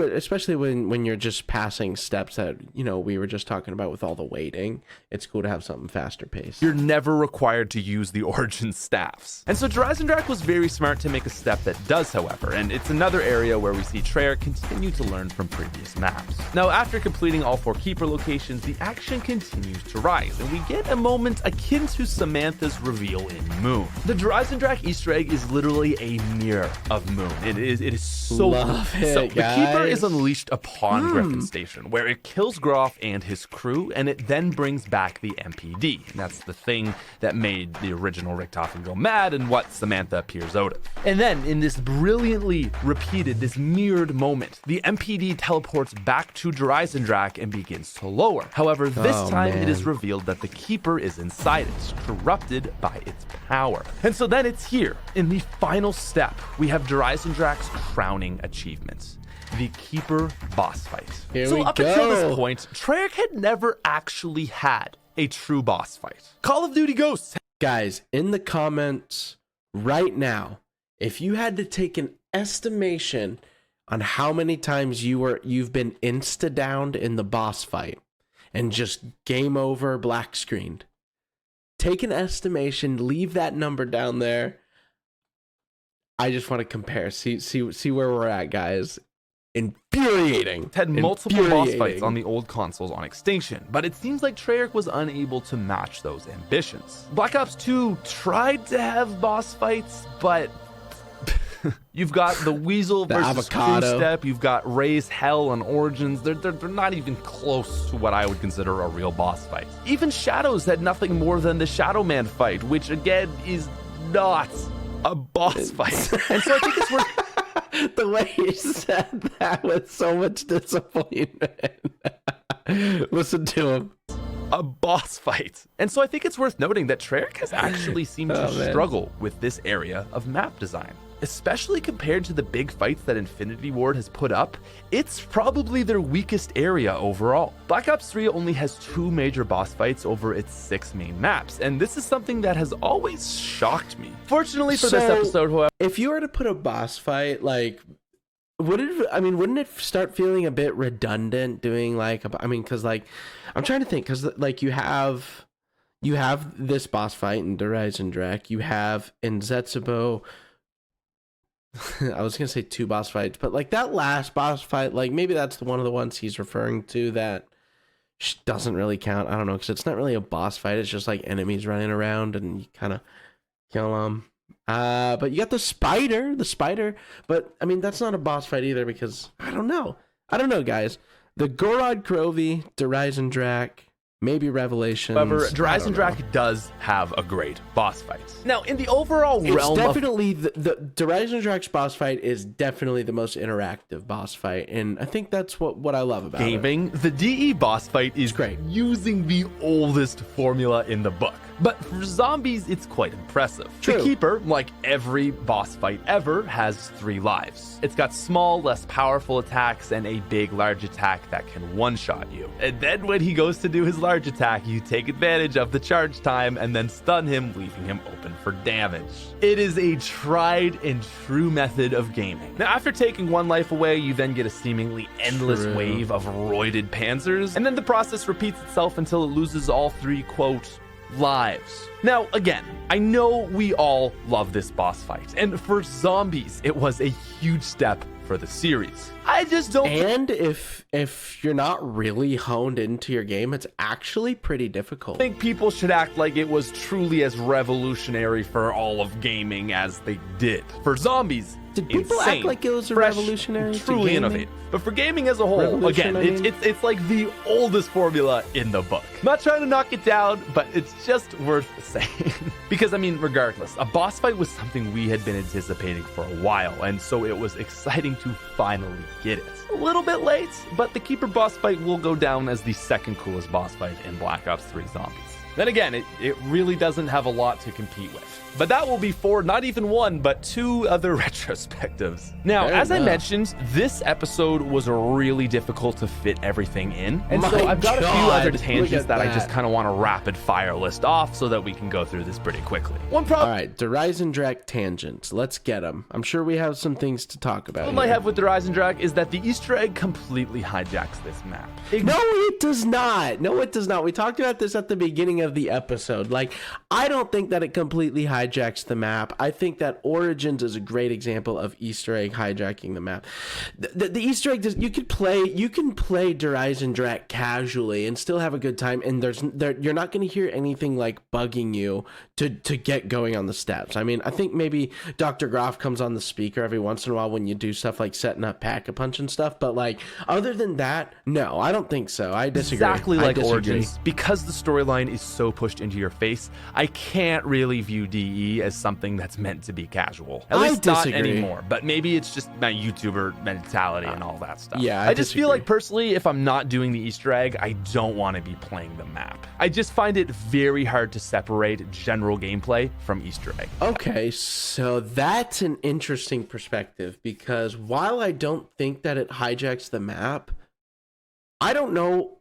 when you're just passing steps that, you know, we were just talking about with all the waiting. It's cool to have something faster paced. you're never required to use the Origin staffs. And so Eisendrache was very smart to make a step that does, however, and it's another area where we see Treyarch continue to learn from previous maps. Now, after completing all 4 keeper locations, the action continues to rise, and we get a moment akin to Samantha's reveal in Moon. The Eisendrache Easter egg is literally a mirror of Moon. It is so Love cool. it, So the keeper guys. is unleashed upon Griffin Station, where it kills Groff and his crew, and it then brings back the MPD. And that's the thing that made the original Richtofen go mad and what Samantha appears out of. And then, in this brilliantly repeated, this mirrored moment, the MPD teleports back to Eisendrache and begins to lower. However, this time it is revealed that the keeper is inside it, corrupted by its power. And so then it's here, in the final step, we have Eisendrache's crowning achievement, the keeper boss fight. Here so we up until this go. point, Treyarch had never actually had a true boss fight. Call of Duty Ghosts. Guys, in the comments right now, if you had to take an estimation on how many times you've been insta-downed in the boss fight and just game over black screened, take an estimation, leave that number down there. I just want to compare, see where we're at, guys. Infuriating. Had multiple boss fights on the old consoles on Extinction, but it seems like Treyarch was unable to match those ambitions. Black Ops 2 tried to have boss fights, but you've got the Weasel The versus avocado. Crew Step, you've got Ray's Hell and Origins. They're not even close to what I would consider a real boss fight. Even Shadows had nothing more than the Shadow Man fight, which again is not a boss fight. And so I think it's worth The way he said that with so much disappointment. Listen to him. a boss fight. And so I think it's worth noting that Treyarch has actually seemed to struggle with this area of map design. Especially compared to the big fights that Infinity Ward has put up, it's probably their weakest area overall. Black Ops 3 only has 2 major boss fights over its 6 main maps, and this is something that has always shocked me. Fortunately for this episode, however, if you were to put a boss fight, like, wouldn't it start feeling a bit redundant doing like, because like, I'm trying to think, because like you have this boss fight in Eisendrache, you have in Zetsubo, I was gonna say 2 boss fights, but like that last boss fight, like maybe that's one of the ones he's referring to that doesn't really count. I don't know, because it's not really a boss fight. It's just like enemies running around and you kind of kill them. But you got the spider, but I mean that's not a boss fight either, because I don't know, guys. The Gorod Krovi, Eisendrache, maybe Revelations. however, Eisendrache does have a great boss fight. Now, in the overall It's realm definitely the Eisendrache's boss fight is definitely the most interactive boss fight, and I think that's what I love about it. gaming, the DE boss fight is great. using the oldest formula in the book. But for zombies, it's quite impressive. True. The Keeper, like every boss fight ever, has 3 lives. It's got small, less powerful attacks and a big, large attack that can one-shot you. And then when he goes to do his large attack, you take advantage of the charge time and then stun him, leaving him open for damage. It is a tried and true method of gaming. Now, after taking 1 life away, you then get a seemingly endless wave of roided panzers, and then the process repeats itself until it loses all 3, quote, lives. Now, again, I know we all love this boss fight, and for zombies, it was a huge step for the series. I just don't. And if you're not really honed into your game, it's actually pretty difficult. Think people should act like it was truly as revolutionary for all of gaming as they did. For zombies, Did people insane, act like it was a fresh, revolutionary to truly gaming? innovative. But for gaming as a whole, again, it's like the oldest formula in the book. Not trying to knock it down, but it's just worth saying. Because, I mean, regardless, a boss fight was something we had been anticipating for a while, and so it was exciting to finally get it. A little bit late, but the Keeper boss fight will go down as the second coolest boss fight in Black Ops 3 Zombies. Then again, it really doesn't have a lot to compete with. But that will be for not even 1, but 2 other retrospectives. Now, as I mentioned, this episode was really difficult to fit everything in. And so I've got a few other tangents that I just kind of want to rapid fire list off so that we can go through this pretty quickly. All right, the Eisendrache tangents. Let's get them. I'm sure we have some things to talk about. What I have with the Eisendrache is that the Easter egg completely hijacks this map. No, it does not. No, it does not. We talked about this at the beginning of the episode. Like, I don't think that it completely hijacks the map. I think that Origins is a great example of Easter egg hijacking the map. The Easter egg, you can play Der Eisendrache casually and still have a good time, and you're not going to hear anything like bugging you to get going on the steps. I mean, I think maybe Dr. Groff comes on the speaker every once in a while when you do stuff like setting up Pack-a-Punch and stuff, but like, other than that, no, I don't think so. I disagree. Exactly like Origins. Because the storyline is so pushed into your face, I can't really view DE as something that's meant to be casual. At least not anymore. But maybe it's just my YouTuber mentality and all that stuff. Yeah, I just feel like personally, if I'm not doing the Easter egg, I don't want to be playing the map. I just find it very hard to separate general gameplay from Easter egg. Okay, so that's an interesting perspective, because while I don't think that it hijacks the map, I don't know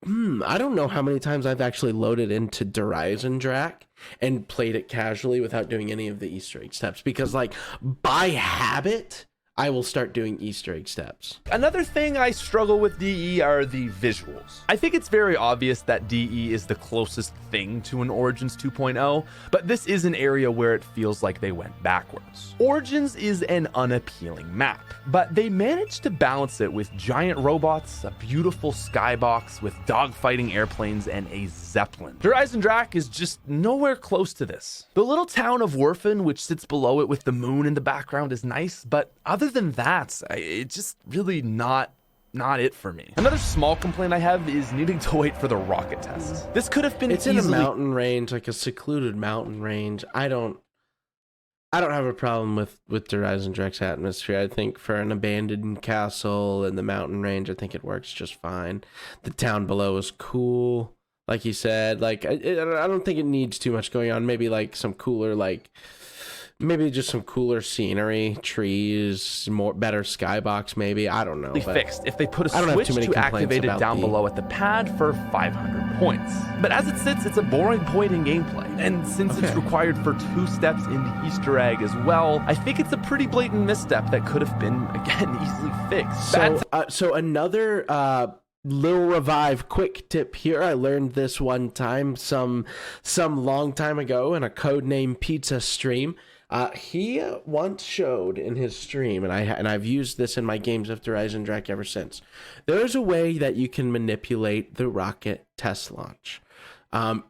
how many times I've actually loaded into Der Eisendrache and played it casually without doing any of the Easter egg steps, because like by habit, I will start doing Easter egg steps. Another thing I struggle with DE are the visuals. I think it's very obvious that DE is the closest thing to an Origins 2.0, but this is an area where it feels like they went backwards. Origins is an unappealing map, but they managed to balance it with giant robots, a beautiful skybox with dogfighting airplanes, and a Zeppelin. Der Eisendrache is just nowhere close to this. The little town of Werfen, which sits below it with the moon in the background, is nice, but other than that, it's just really not it for me. Another small complaint I have is needing to wait for the rocket test. This could have been It's in a mountain range, like a secluded mountain range. I don't have a problem with Der Eisendrache's atmosphere. I think for an abandoned castle in the mountain range, I think it works just fine. The town below is cool, like you said. Like I don't think it needs too much going on. Maybe like some cooler, maybe just some cooler scenery, trees, better skybox, maybe. I don't know. Fixed if they put a switch to activate it down below at the pad for 500 points. But as it sits, it's a boring point in gameplay. And since it's required for 2 steps in the Easter egg as well, I think it's a pretty blatant misstep that could have been, again, easily fixed. So another little revive quick tip here. I learned this one time some long time ago in a Codename Pizza stream. He once showed in his stream, and I've used this in my games of Der Eisendrache ever since. There's a way that you can manipulate the rocket test launch.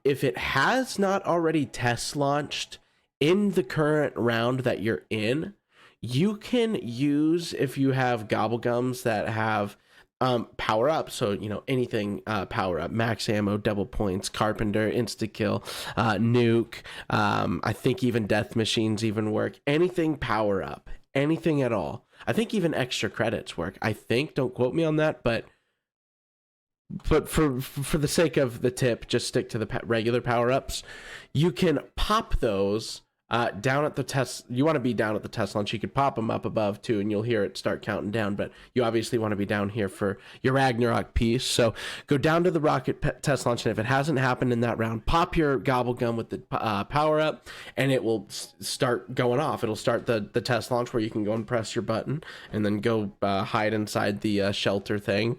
If it has not already test launched in the current round that you're in, you can use, if you have gobblegums that have power up, so anything power up, max ammo, double points, carpenter, insta kill, nuke, I think even death machines even work. Anything power up, anything at all. I think even extra credits work. I think, don't quote me on that, but but for the sake of the tip, just stick to the regular power-ups. You can pop those down at the test. You want to be down at the test launch. You could pop them up above too, and you'll hear it start counting down. But you obviously want to be down here for your Ragnarok piece. So go down to the rocket test launch, and if it hasn't happened in that round, pop your gobble gum with the power up, and it will start going off. It'll start the test launch where you can go and press your button, and then go hide inside the shelter thing.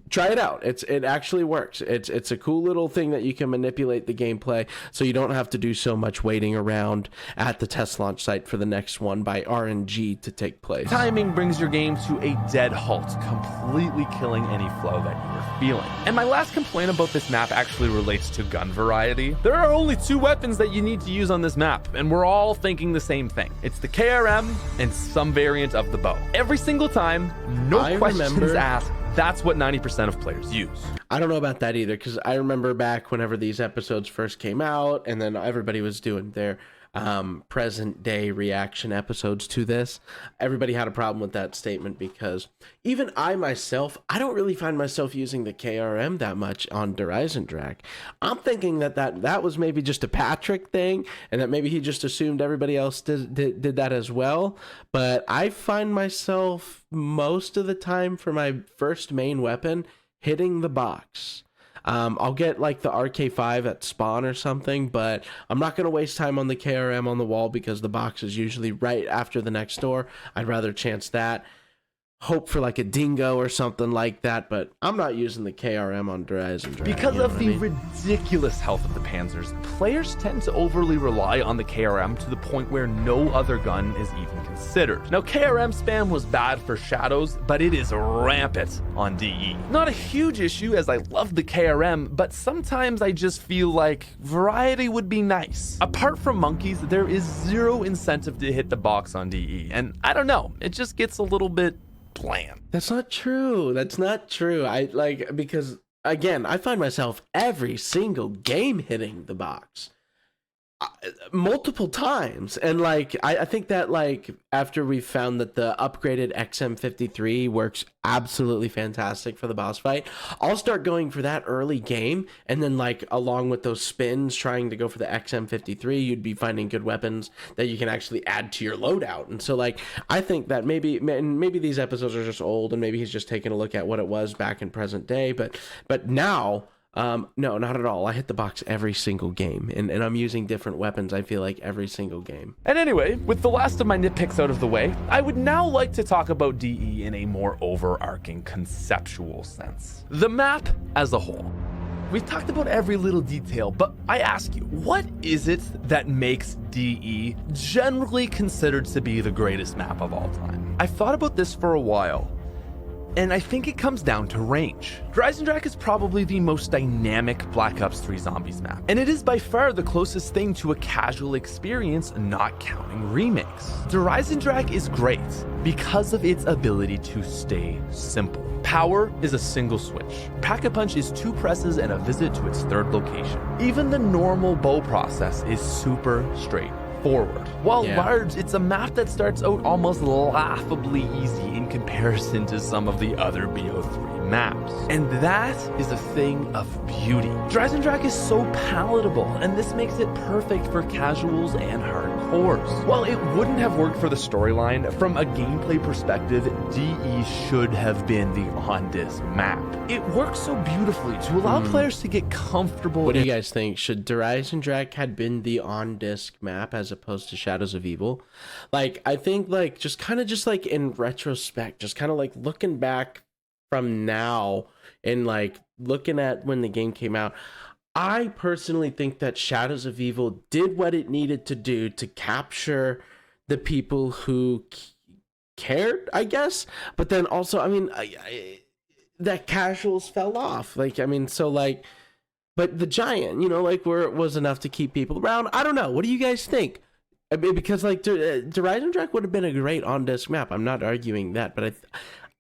Try it out. It actually works. It's a cool little thing that you can manipulate the gameplay, so you don't have to do so much waiting around at the test launch site for the next one by RNG to take place. Timing brings your game to a dead halt, completely killing any flow that you were feeling. And my last complaint about this map actually relates to gun variety. There are only 2 weapons that you need to use on this map, and we're all thinking the same thing. It's the KRM and some variant of the bow. Every single time, no questions asked. That's what 90% of players use. I don't know about that either, because I remember back whenever these episodes first came out, and then everybody was doing their present day reaction episodes to this. Everybody had a problem with that statement, because even I myself, I don't really find myself using the KRM that much on Eisendrache. I'm thinking that was maybe just a Patrick thing, and that maybe he just assumed everybody else did that as well. But I find myself most of the time for my first main weapon hitting the box. I'll get like the RK5 at spawn or something, but I'm not going to waste time on the KRM on the wall, because the box is usually right after the next door. I'd rather chance that. Hope for like a dingo or something like that, but I'm not using the KRM on Eisendrache. Because of the ridiculous health of the Panzers, players tend to overly rely on the KRM to the point where no other gun is even considered. Now, KRM spam was bad for Shadows, but it is rampant on DE. Not a huge issue, as I love the KRM, but sometimes I just feel like variety would be nice. Apart from monkeys, there is zero incentive to hit the box on DE, and I don't know, it just gets a little bit bland. That's not true. Because again, I find myself every single game hitting the box multiple times, and like I think that like after we found that the upgraded XM53 works absolutely fantastic for the boss fight, I'll start going for that early game, and then like along with those spins trying to go for the XM53, you'd be finding good weapons that you can actually add to your loadout. And so like I think that maybe these episodes are just old, and maybe he's just taking a look at what it was back in present day, but now no, not at all. I hit the box every single game, and I'm using different weapons, I feel like, every single game. And anyway, with the last of my nitpicks out of the way, I would now like to talk about DE in a more overarching conceptual sense. The map as a whole. We've talked about every little detail, but I ask you, what is it that makes DE generally considered to be the greatest map of all time? I've thought about this for a while, and I think it comes down to range. Eisendrache is probably the most dynamic Black Ops 3 Zombies map, and it is by far the closest thing to a casual experience, not counting remakes. Eisendrache is great because of its ability to stay simple. Power is a single switch. Pack-a-Punch is 2 presses and a visit to its 3rd location. Even the normal bow process is super straightforward. While large, it's a map that starts out almost laughably easy in comparison to some of the other BO3 maps. And that is a thing of beauty. Eisendrache is so palatable, and this makes it perfect for casuals and hardcores. While it wouldn't have worked for the storyline, from a gameplay perspective, DE should have been the on-disc map. It works so beautifully to allow players to get comfortable. What do you guys think? Should Eisendrache had been the on-disc map as opposed to Shadows of Evil? Like, I think like just like in retrospect, just kind of like looking back from now and like looking at when the game came out, I personally think that Shadows of Evil did what it needed to do to capture the people who cared, I guess. But then also, I mean, that casuals fell off. Like, I mean, so like, but the giant, you know, like where it was enough to keep people around. I don't know. What do you guys think? I mean, because like Eisendrache would have been a great on-disc map. I'm not arguing that, but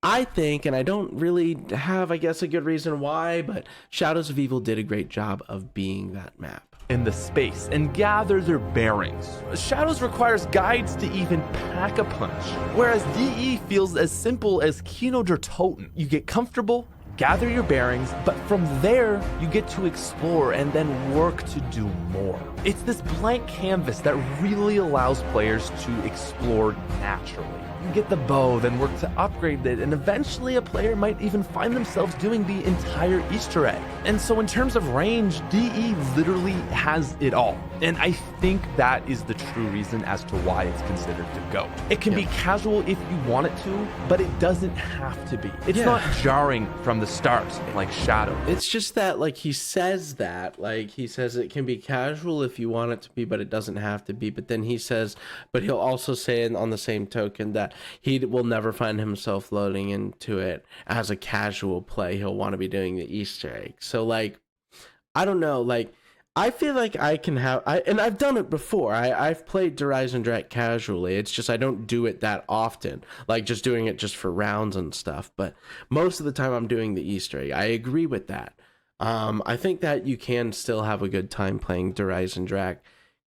I think, and I don't really have, I guess, a good reason why, but Shadows of Evil did a great job of being that map. In the space and gather their bearings. Shadows requires guides to even pack a punch, whereas DE feels as simple as Kino der Toten. You get comfortable, gather your bearings, but from there, you get to explore and then work to do more. It's this blank canvas that really allows players to explore naturally. You get the bow, then work to upgrade it, and eventually a player might even find themselves doing the entire Easter egg. And so in terms of range, DE literally has it all. And I think that is the true reason as to why it's considered the GOAT. It can be casual if you want it to, but it doesn't have to be. It's not jarring from the start like Shadow. It's just that, like, he says it can be casual if you want it to be, but it doesn't have to be. But then he says, but he'll also say on the same token that he will never find himself loading into it as a casual play. He'll want to be doing the Easter egg. So, like, I don't know, like, I feel like I can have, and I've done it before. I've played Eisendrache casually. It's just I don't do it that often, like just doing it just for rounds and stuff. But most of the time I'm doing the Easter egg. I agree with that. I think that you can still have a good time playing Eisendrache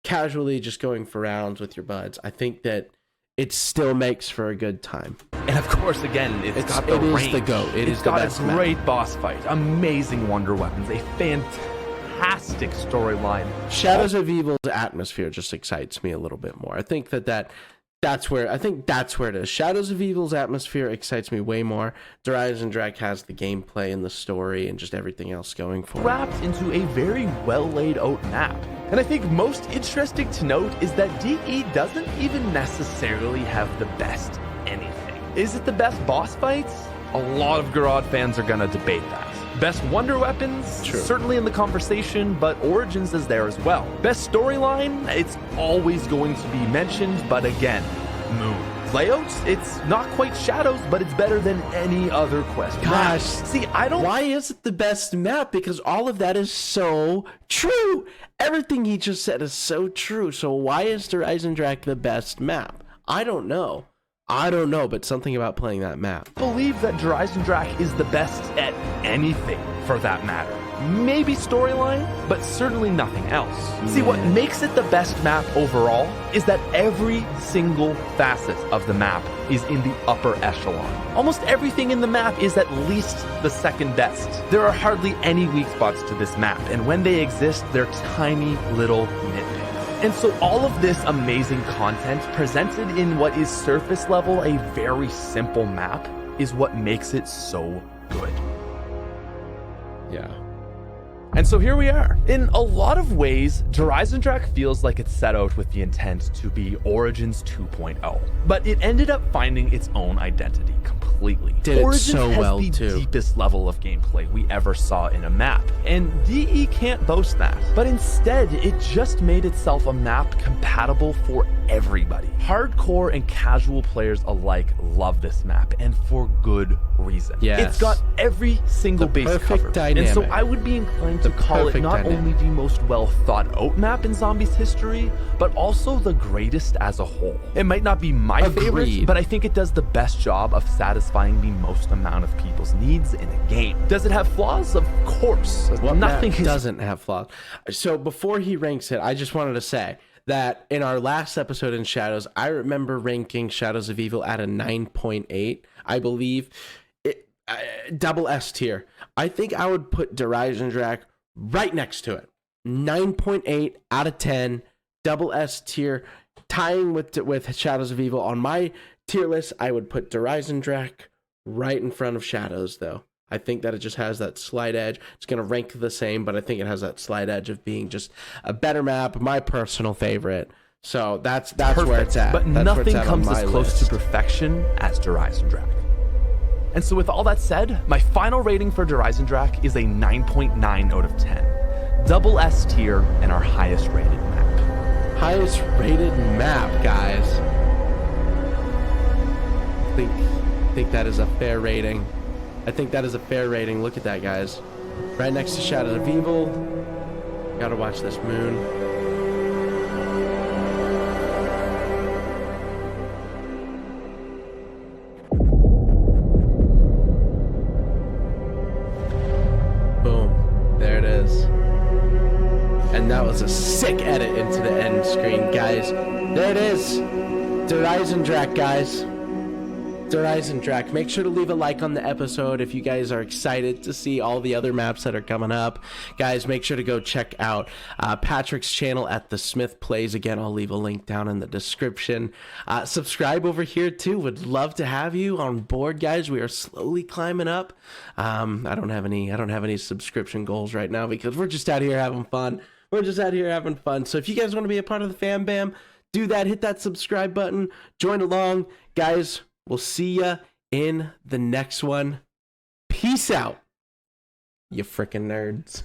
casually, just going for rounds with your buds. I think that it still makes for a good time. And of course, again, it's got the range. It is the GOAT. It's got a great boss fight, amazing wonder weapons, a fantastic storyline. Shadows of Evil's atmosphere just excites me a little bit more. I think that's where it is. Shadows of Evil's atmosphere excites me way more. Eisendrache has the gameplay and the story and just everything else going for it. Wrapped into a very well laid out map. And I think most interesting to note is that DE doesn't even necessarily have the best anything. Is it the best boss fights? A lot of Garod fans are gonna debate that. Best wonder weapons? True. Certainly in the conversation, but Origins is there as well. Best storyline? It's always going to be mentioned, but again, Moon. Layouts? It's not quite Shadows, but it's better than any other quest. Gosh, see, I don't... Why is it the best map? Because all of that is so true. Everything he just said is so true. So why is Eisendrache the best map? I don't know, but something about playing that map. Believe that Eisendrache is the best at anything for that matter. Maybe storyline, but certainly nothing else. See, what makes it the best map overall is that every single facet of the map is in the upper echelon. Almost everything in the map is at least the second best. There are hardly any weak spots to this map, and when they exist, they're tiny little nitpicks. And so all of this amazing content presented in what is surface level a very simple map is what makes it so good. Yeah. And so here we are. In a lot of ways, Eisendrache feels like it's set out with the intent to be Origins 2.0, but it ended up finding its own identity completely. Origins so has well, the too. deepest level of gameplay we ever saw in a map, and DE can't boast that. But instead, it just made itself a map compatible for everybody. Hardcore and casual players alike love this map, and for good reason. Yes. It's got every single The base perfect covered. dynamic. And so I would be inclined to call it perfect not dynamic. only the most well thought out map in Zombies history, but also the greatest as a whole. It might not be my favorite, Agreed. but I think it does the best job of satisfying the most amount of people's needs in a game. Does it have flaws? Of course. What Nothing map is doesn't have flaws. So before he ranks it, I just wanted to say that in our last episode in Shadows, I remember ranking Shadows of Evil at a 9.8, I believe. Double S tier. I think I would put Eisendrache right next to it. 9.8 out of 10, double S tier, tying with Shadows of Evil. On my tier list, I would put Eisendrache right in front of Shadows, though. I think that it just has that slight edge. It's going to rank the same, but I think it has that slight edge of being just a better map, my personal favorite. So that's where it's at. But That's where nothing it's at on comes my as close list. to perfection as Eisendrache. And so with all that said, my final rating for Eisendrache is a 9.9 out of 10. Double S tier and our highest rated map. Highest rated map, guys. I think that is a fair rating. Look at that, guys. Right next to Shadows of Evil. Gotta watch this moon. Boom. There it is. And that was a sick edit into the end screen, guys. There it is. Eisendrache, guys. Sir Eisendrache, make sure to leave a like on the episode if you guys are excited to see all the other maps that are coming up. Guys, make sure to go check out Patrick's channel at The Smith Plays. Again, I'll leave a link down in the description. Subscribe over here too. Would love to have you on board, guys. We are slowly climbing up. I don't have any subscription goals right now because we're just out here having fun. So if you guys want to be a part of the fam bam, do that. Hit that subscribe button. Join along, guys. We'll see ya in the next one. Peace out, you freaking nerds.